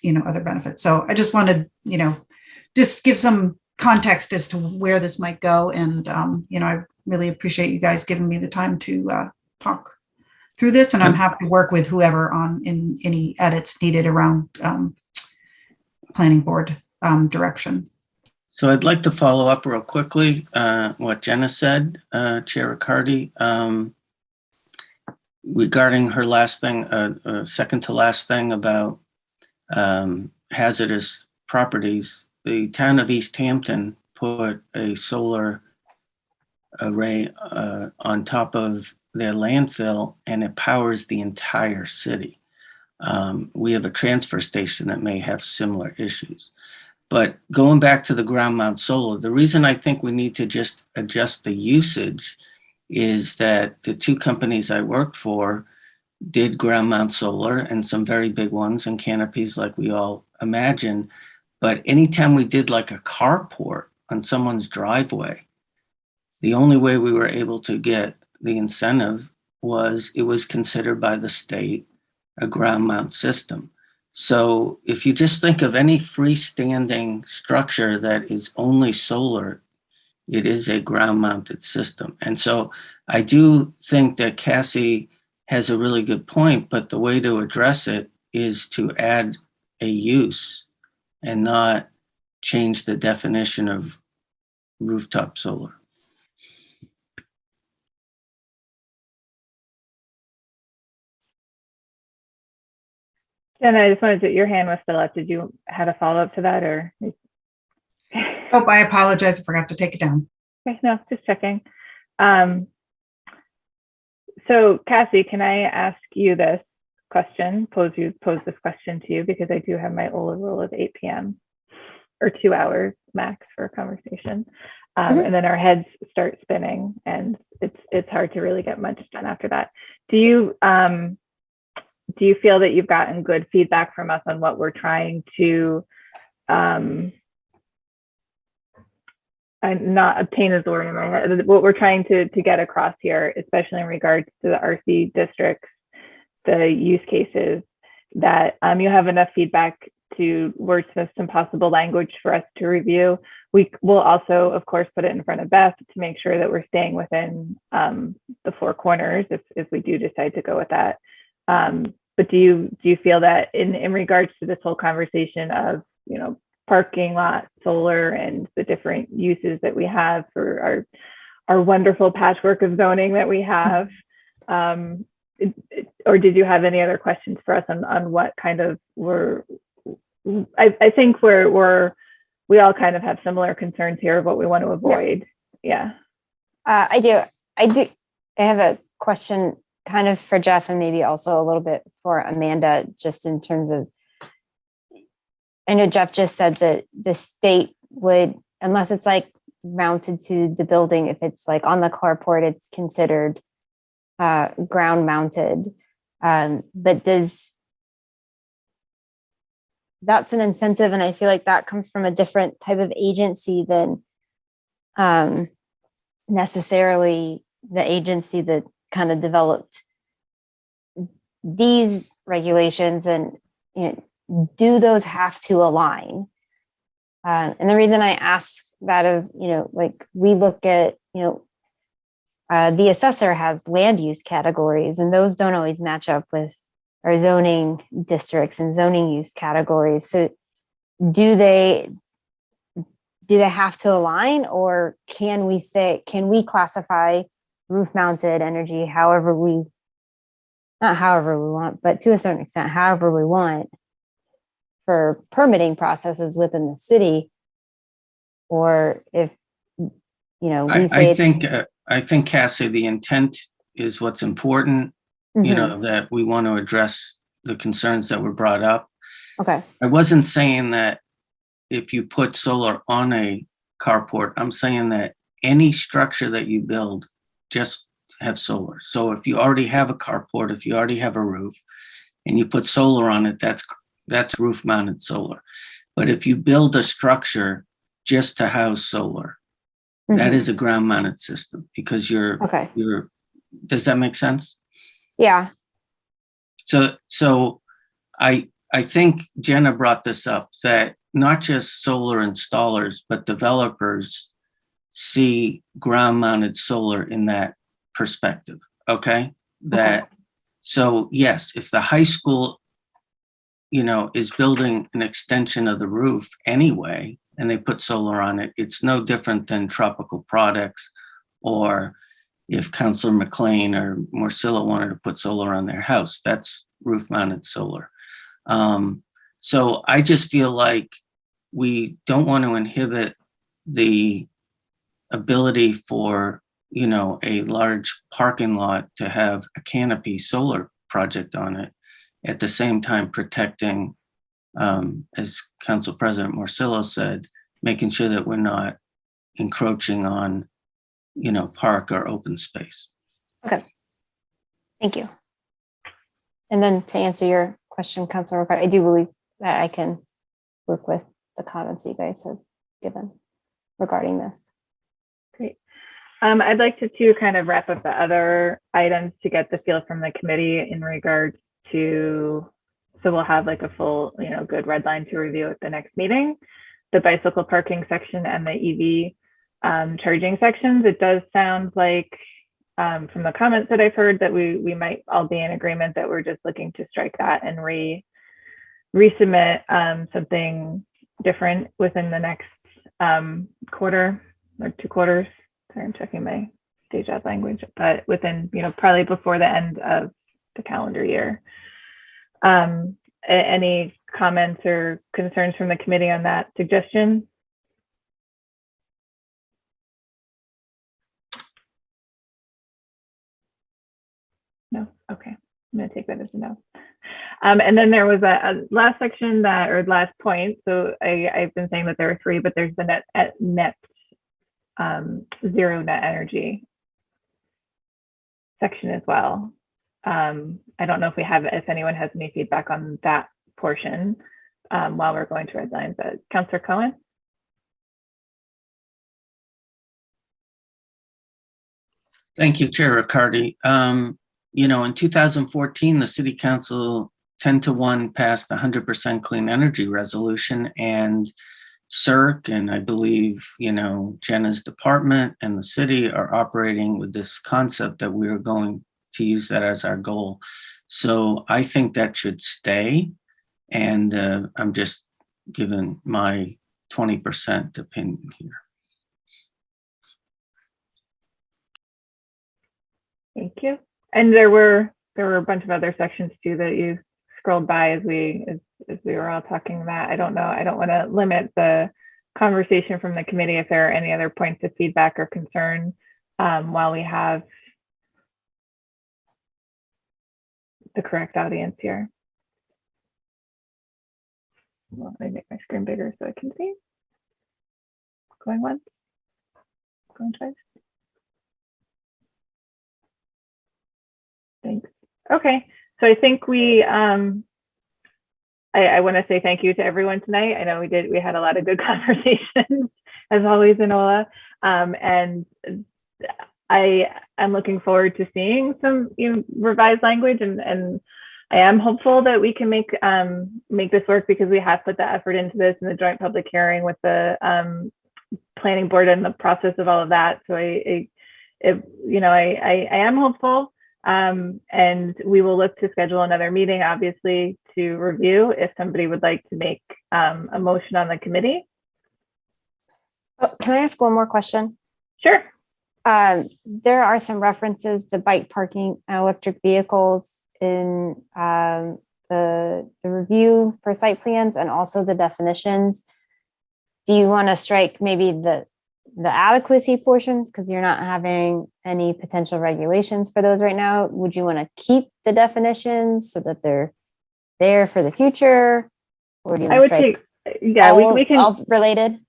other benefits. So I just wanted, just give some context as to where this might go. And, I really appreciate you guys giving me the time to talk through this. And I'm happy to work with whoever in any edits needed around planning board direction. So I'd like to follow up real quickly what Jenna said, Chair Riccardi, regarding her last thing, second to last thing about hazardous properties. The town of East Hampton put a solar array on top of their landfill, and it powers the entire city. We have a transfer station that may have similar issues. But going back to the ground mount solar, the reason I think we need to just adjust the usage is that the two companies I worked for did ground mount solar, and some very big ones and canopies like we all imagine. But anytime we did like a carport on someone's driveway, the only way we were able to get the incentive was it was considered by the state a ground mount system. So if you just think of any freestanding structure that is only solar, it is a ground mounted system. And so I do think that Cassie has a really good point, but the way to address it is to add a use and not change the definition of rooftop solar. Jenna, I just wanted to, your hand was still up. Did you have a follow-up to that, or? Oh, I apologize. I forgot to take it down. Okay, no, just checking. So Cassie, can I ask you this question, pose this question to you, because I do have my OLA rule of 8 p.m. or 2 hours max for a conversation. And then our heads start spinning and it's hard to really get much done after that. Do you feel that you've gotten good feedback from us on what we're trying to, not obtain is the word in my head, what we're trying to get across here, especially in regards to the RC districts, the use cases, that you have enough feedback to wordsmith some possible language for us to review? We will also, of course, put it in front of Beth to make sure that we're staying within the 4 corners if we do decide to go with that. But do you feel that in regards to this whole conversation of, parking lot solar and the different uses that we have for our wonderful patchwork of zoning that we have, or did you have any other questions for us on what kind of I think we all kind of have similar concerns here of what we want to avoid. Yeah. I do. I have a question kind of for Jeff and maybe also a little bit for Amanda, just in terms of, I know Jeff just said that the state would, unless it's like mounted to the building, if it's like on the carport, it's considered ground mounted. But that's an incentive, and I feel like that comes from a different type of agency than necessarily the agency that kind of developed these regulations. And do those have to align? And the reason I ask that is, like we look at, the assessor has land use categories, and those don't always match up with our zoning districts and zoning use categories. So do they have to align, or can we classify roof mounted energy not however we want, but to a certain extent, however we want, for permitting processes within the city? Or if, we say I think, Cassie, the intent is what's important, that we want to address the concerns that were brought up. Okay. I wasn't saying that if you put solar on a carport, I'm saying that any structure that you build, just have solar. So if you already have a carport, if you already have a roof and you put solar on it, that's roof mounted solar. But if you build a structure just to house solar, That Mhm. is a ground mounted system because Okay. does that make sense? Yeah. So I think Jenna brought this up, that not just solar installers, but developers see ground mounted solar in that perspective. Okay. So yes, if the high school, is building an extension of the roof anyway, and they put solar on it, it's no different than Tropical Products, or if Councillor McLean or Morcilla wanted to put solar on their house, that's roof mounted solar. So I just feel like we don't want to inhibit the ability for, a large parking lot to have a canopy solar project on it, at the same time protecting, as Council President Morcillo said, making sure that we're not encroaching on, park or open space. Okay. Thank you. And then to answer your question, Councilor Ricardo, I do believe that I can work with the comments you guys have given regarding this. Great. I'd like to kind of wrap up the other items to get the feel from the committee in regards to, so we'll have like a full, good red line to review at the next meeting, the bicycle parking section and the EV charging sections. It does sound like from the comments that I've heard that we might all be in agreement that we're just looking to strike that and resubmit something different within the next quarter or 2 quarters. Sorry, I'm checking my stage out language, but within, probably before the end of the calendar year. Any comments or concerns from the committee on that suggestion? No? Okay, I'm gonna take that as a no. And then there was a last section or last point. So I've been saying that there are 3, but there's the net zero net energy section as well. I don't know if anyone has any feedback on that portion while we're going to red lines, but Councillor Cohen? Thank you, Chair Riccardi. In 2014, the City Council 10-1 passed the 100% clean energy resolution, and CERC and I believe, Jenna's department and the city are operating with this concept that we are going to use that as our goal. So I think that should stay. And I'm just giving my 20% opinion here. Thank you. And there were a bunch of other sections too that you scrolled by as we were all talking about. I don't know. I don't want to limit the conversation from the committee if there are any other points of feedback or concern while we have the correct audience here. Well, let me make my screen bigger so I can see. Going once, going twice. Thanks. Okay, so I think I want to say thank you to everyone tonight. I know we had a lot of good conversations as always, Enola. And I am looking forward to seeing some revised language, and I am hopeful that we can make this work, because we have put the effort into this in the joint public hearing with the planning board and the process of all of that. So I am hopeful. And we will look to schedule another meeting, obviously, to review if somebody would like to make a motion on the committee. Oh, can I ask one more question? Sure. There are some references to bike parking and electric vehicles in the review for site plans and also the definitions. Do you want to strike maybe the adequacy portions because you're not having any potential regulations for those right now? Would you want to keep the definitions so that they're there for the future? Or do you want to strike we can all related?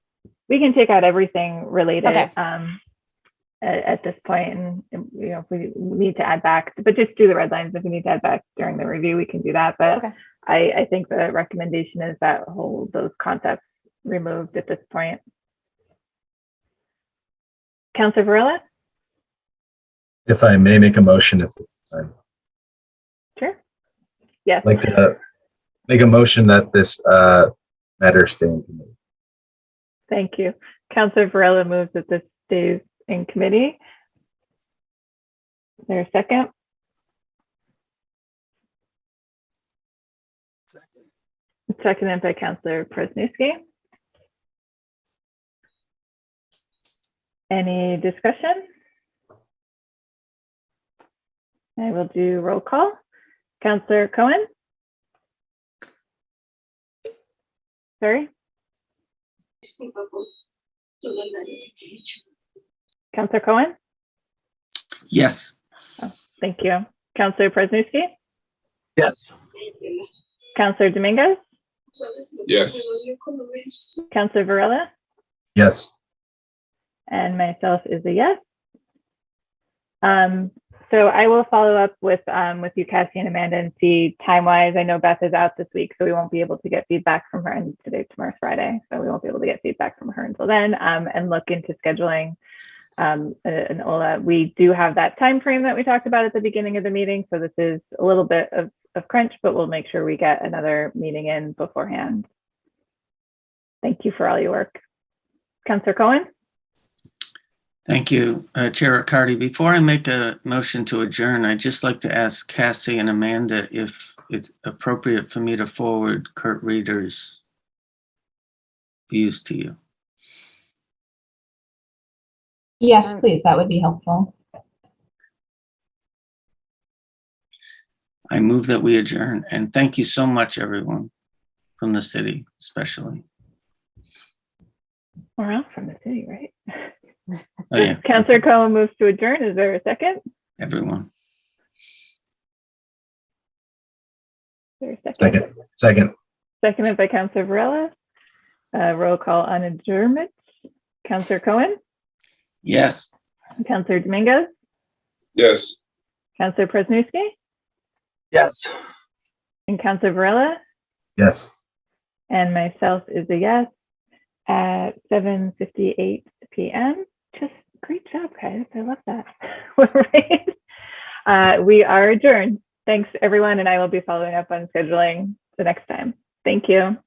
We can take out everything related. Okay. At this point, and if we need to add back, but just do the red lines. If we need to add back during the review, we can do that. But okay. I think the recommendation is that those concepts removed at this point. Counselor Varela? If I may make a motion, if it's time. Sure. Yes. I'd like to make a motion that this matter stay in committee. Thank you. Counselor Varela moves that this stays in committee. Is there a second? Seconded by Counselor Presnowski. Any discussion? I will do roll call. Counselor Cohen? Sorry? Counselor Cohen? Yes. Thank you. Counselor Presnowski? Yes. Counselor Dominguez? Yes. Counselor Varela? Yes. And myself is a yes. So I will follow up with you, Cassie and Amanda, and see time-wise. I know Beth is out this week, so we won't be able to get feedback from her. And tomorrow's Friday, so we won't be able to get feedback from her until then. And look into scheduling an OLA. We do have that time frame that we talked about at the beginning of the meeting, so this is a little bit of crunch, but we'll make sure we get another meeting in beforehand. Thank you for all your work. Councillor Cohen? Thank you, Chair Riccardi. Before I make a motion to adjourn, I'd just like to ask Cassie and Amanda if it's appropriate for me to forward Kurt Reeder's views to you. Yes, please. That would be helpful. I move that we adjourn, and thank you so much, everyone, from the city, especially. We're out from the city, right? Oh, yeah. Councillor Cohen moves to adjourn. Is there a second? Everyone. Is there a second? Second. Seconded by Councillor Varela. Roll call on adjournment. Councillor Cohen? Yes. Councillor Dominguez? Yes. Councillor Presnowski? Yes. And Councillor Varela? Yes. And myself is a yes at 7:58 p.m. Just great job, guys. I love that. We are adjourned. Thanks, everyone, and I will be following up on scheduling the next time. Thank you.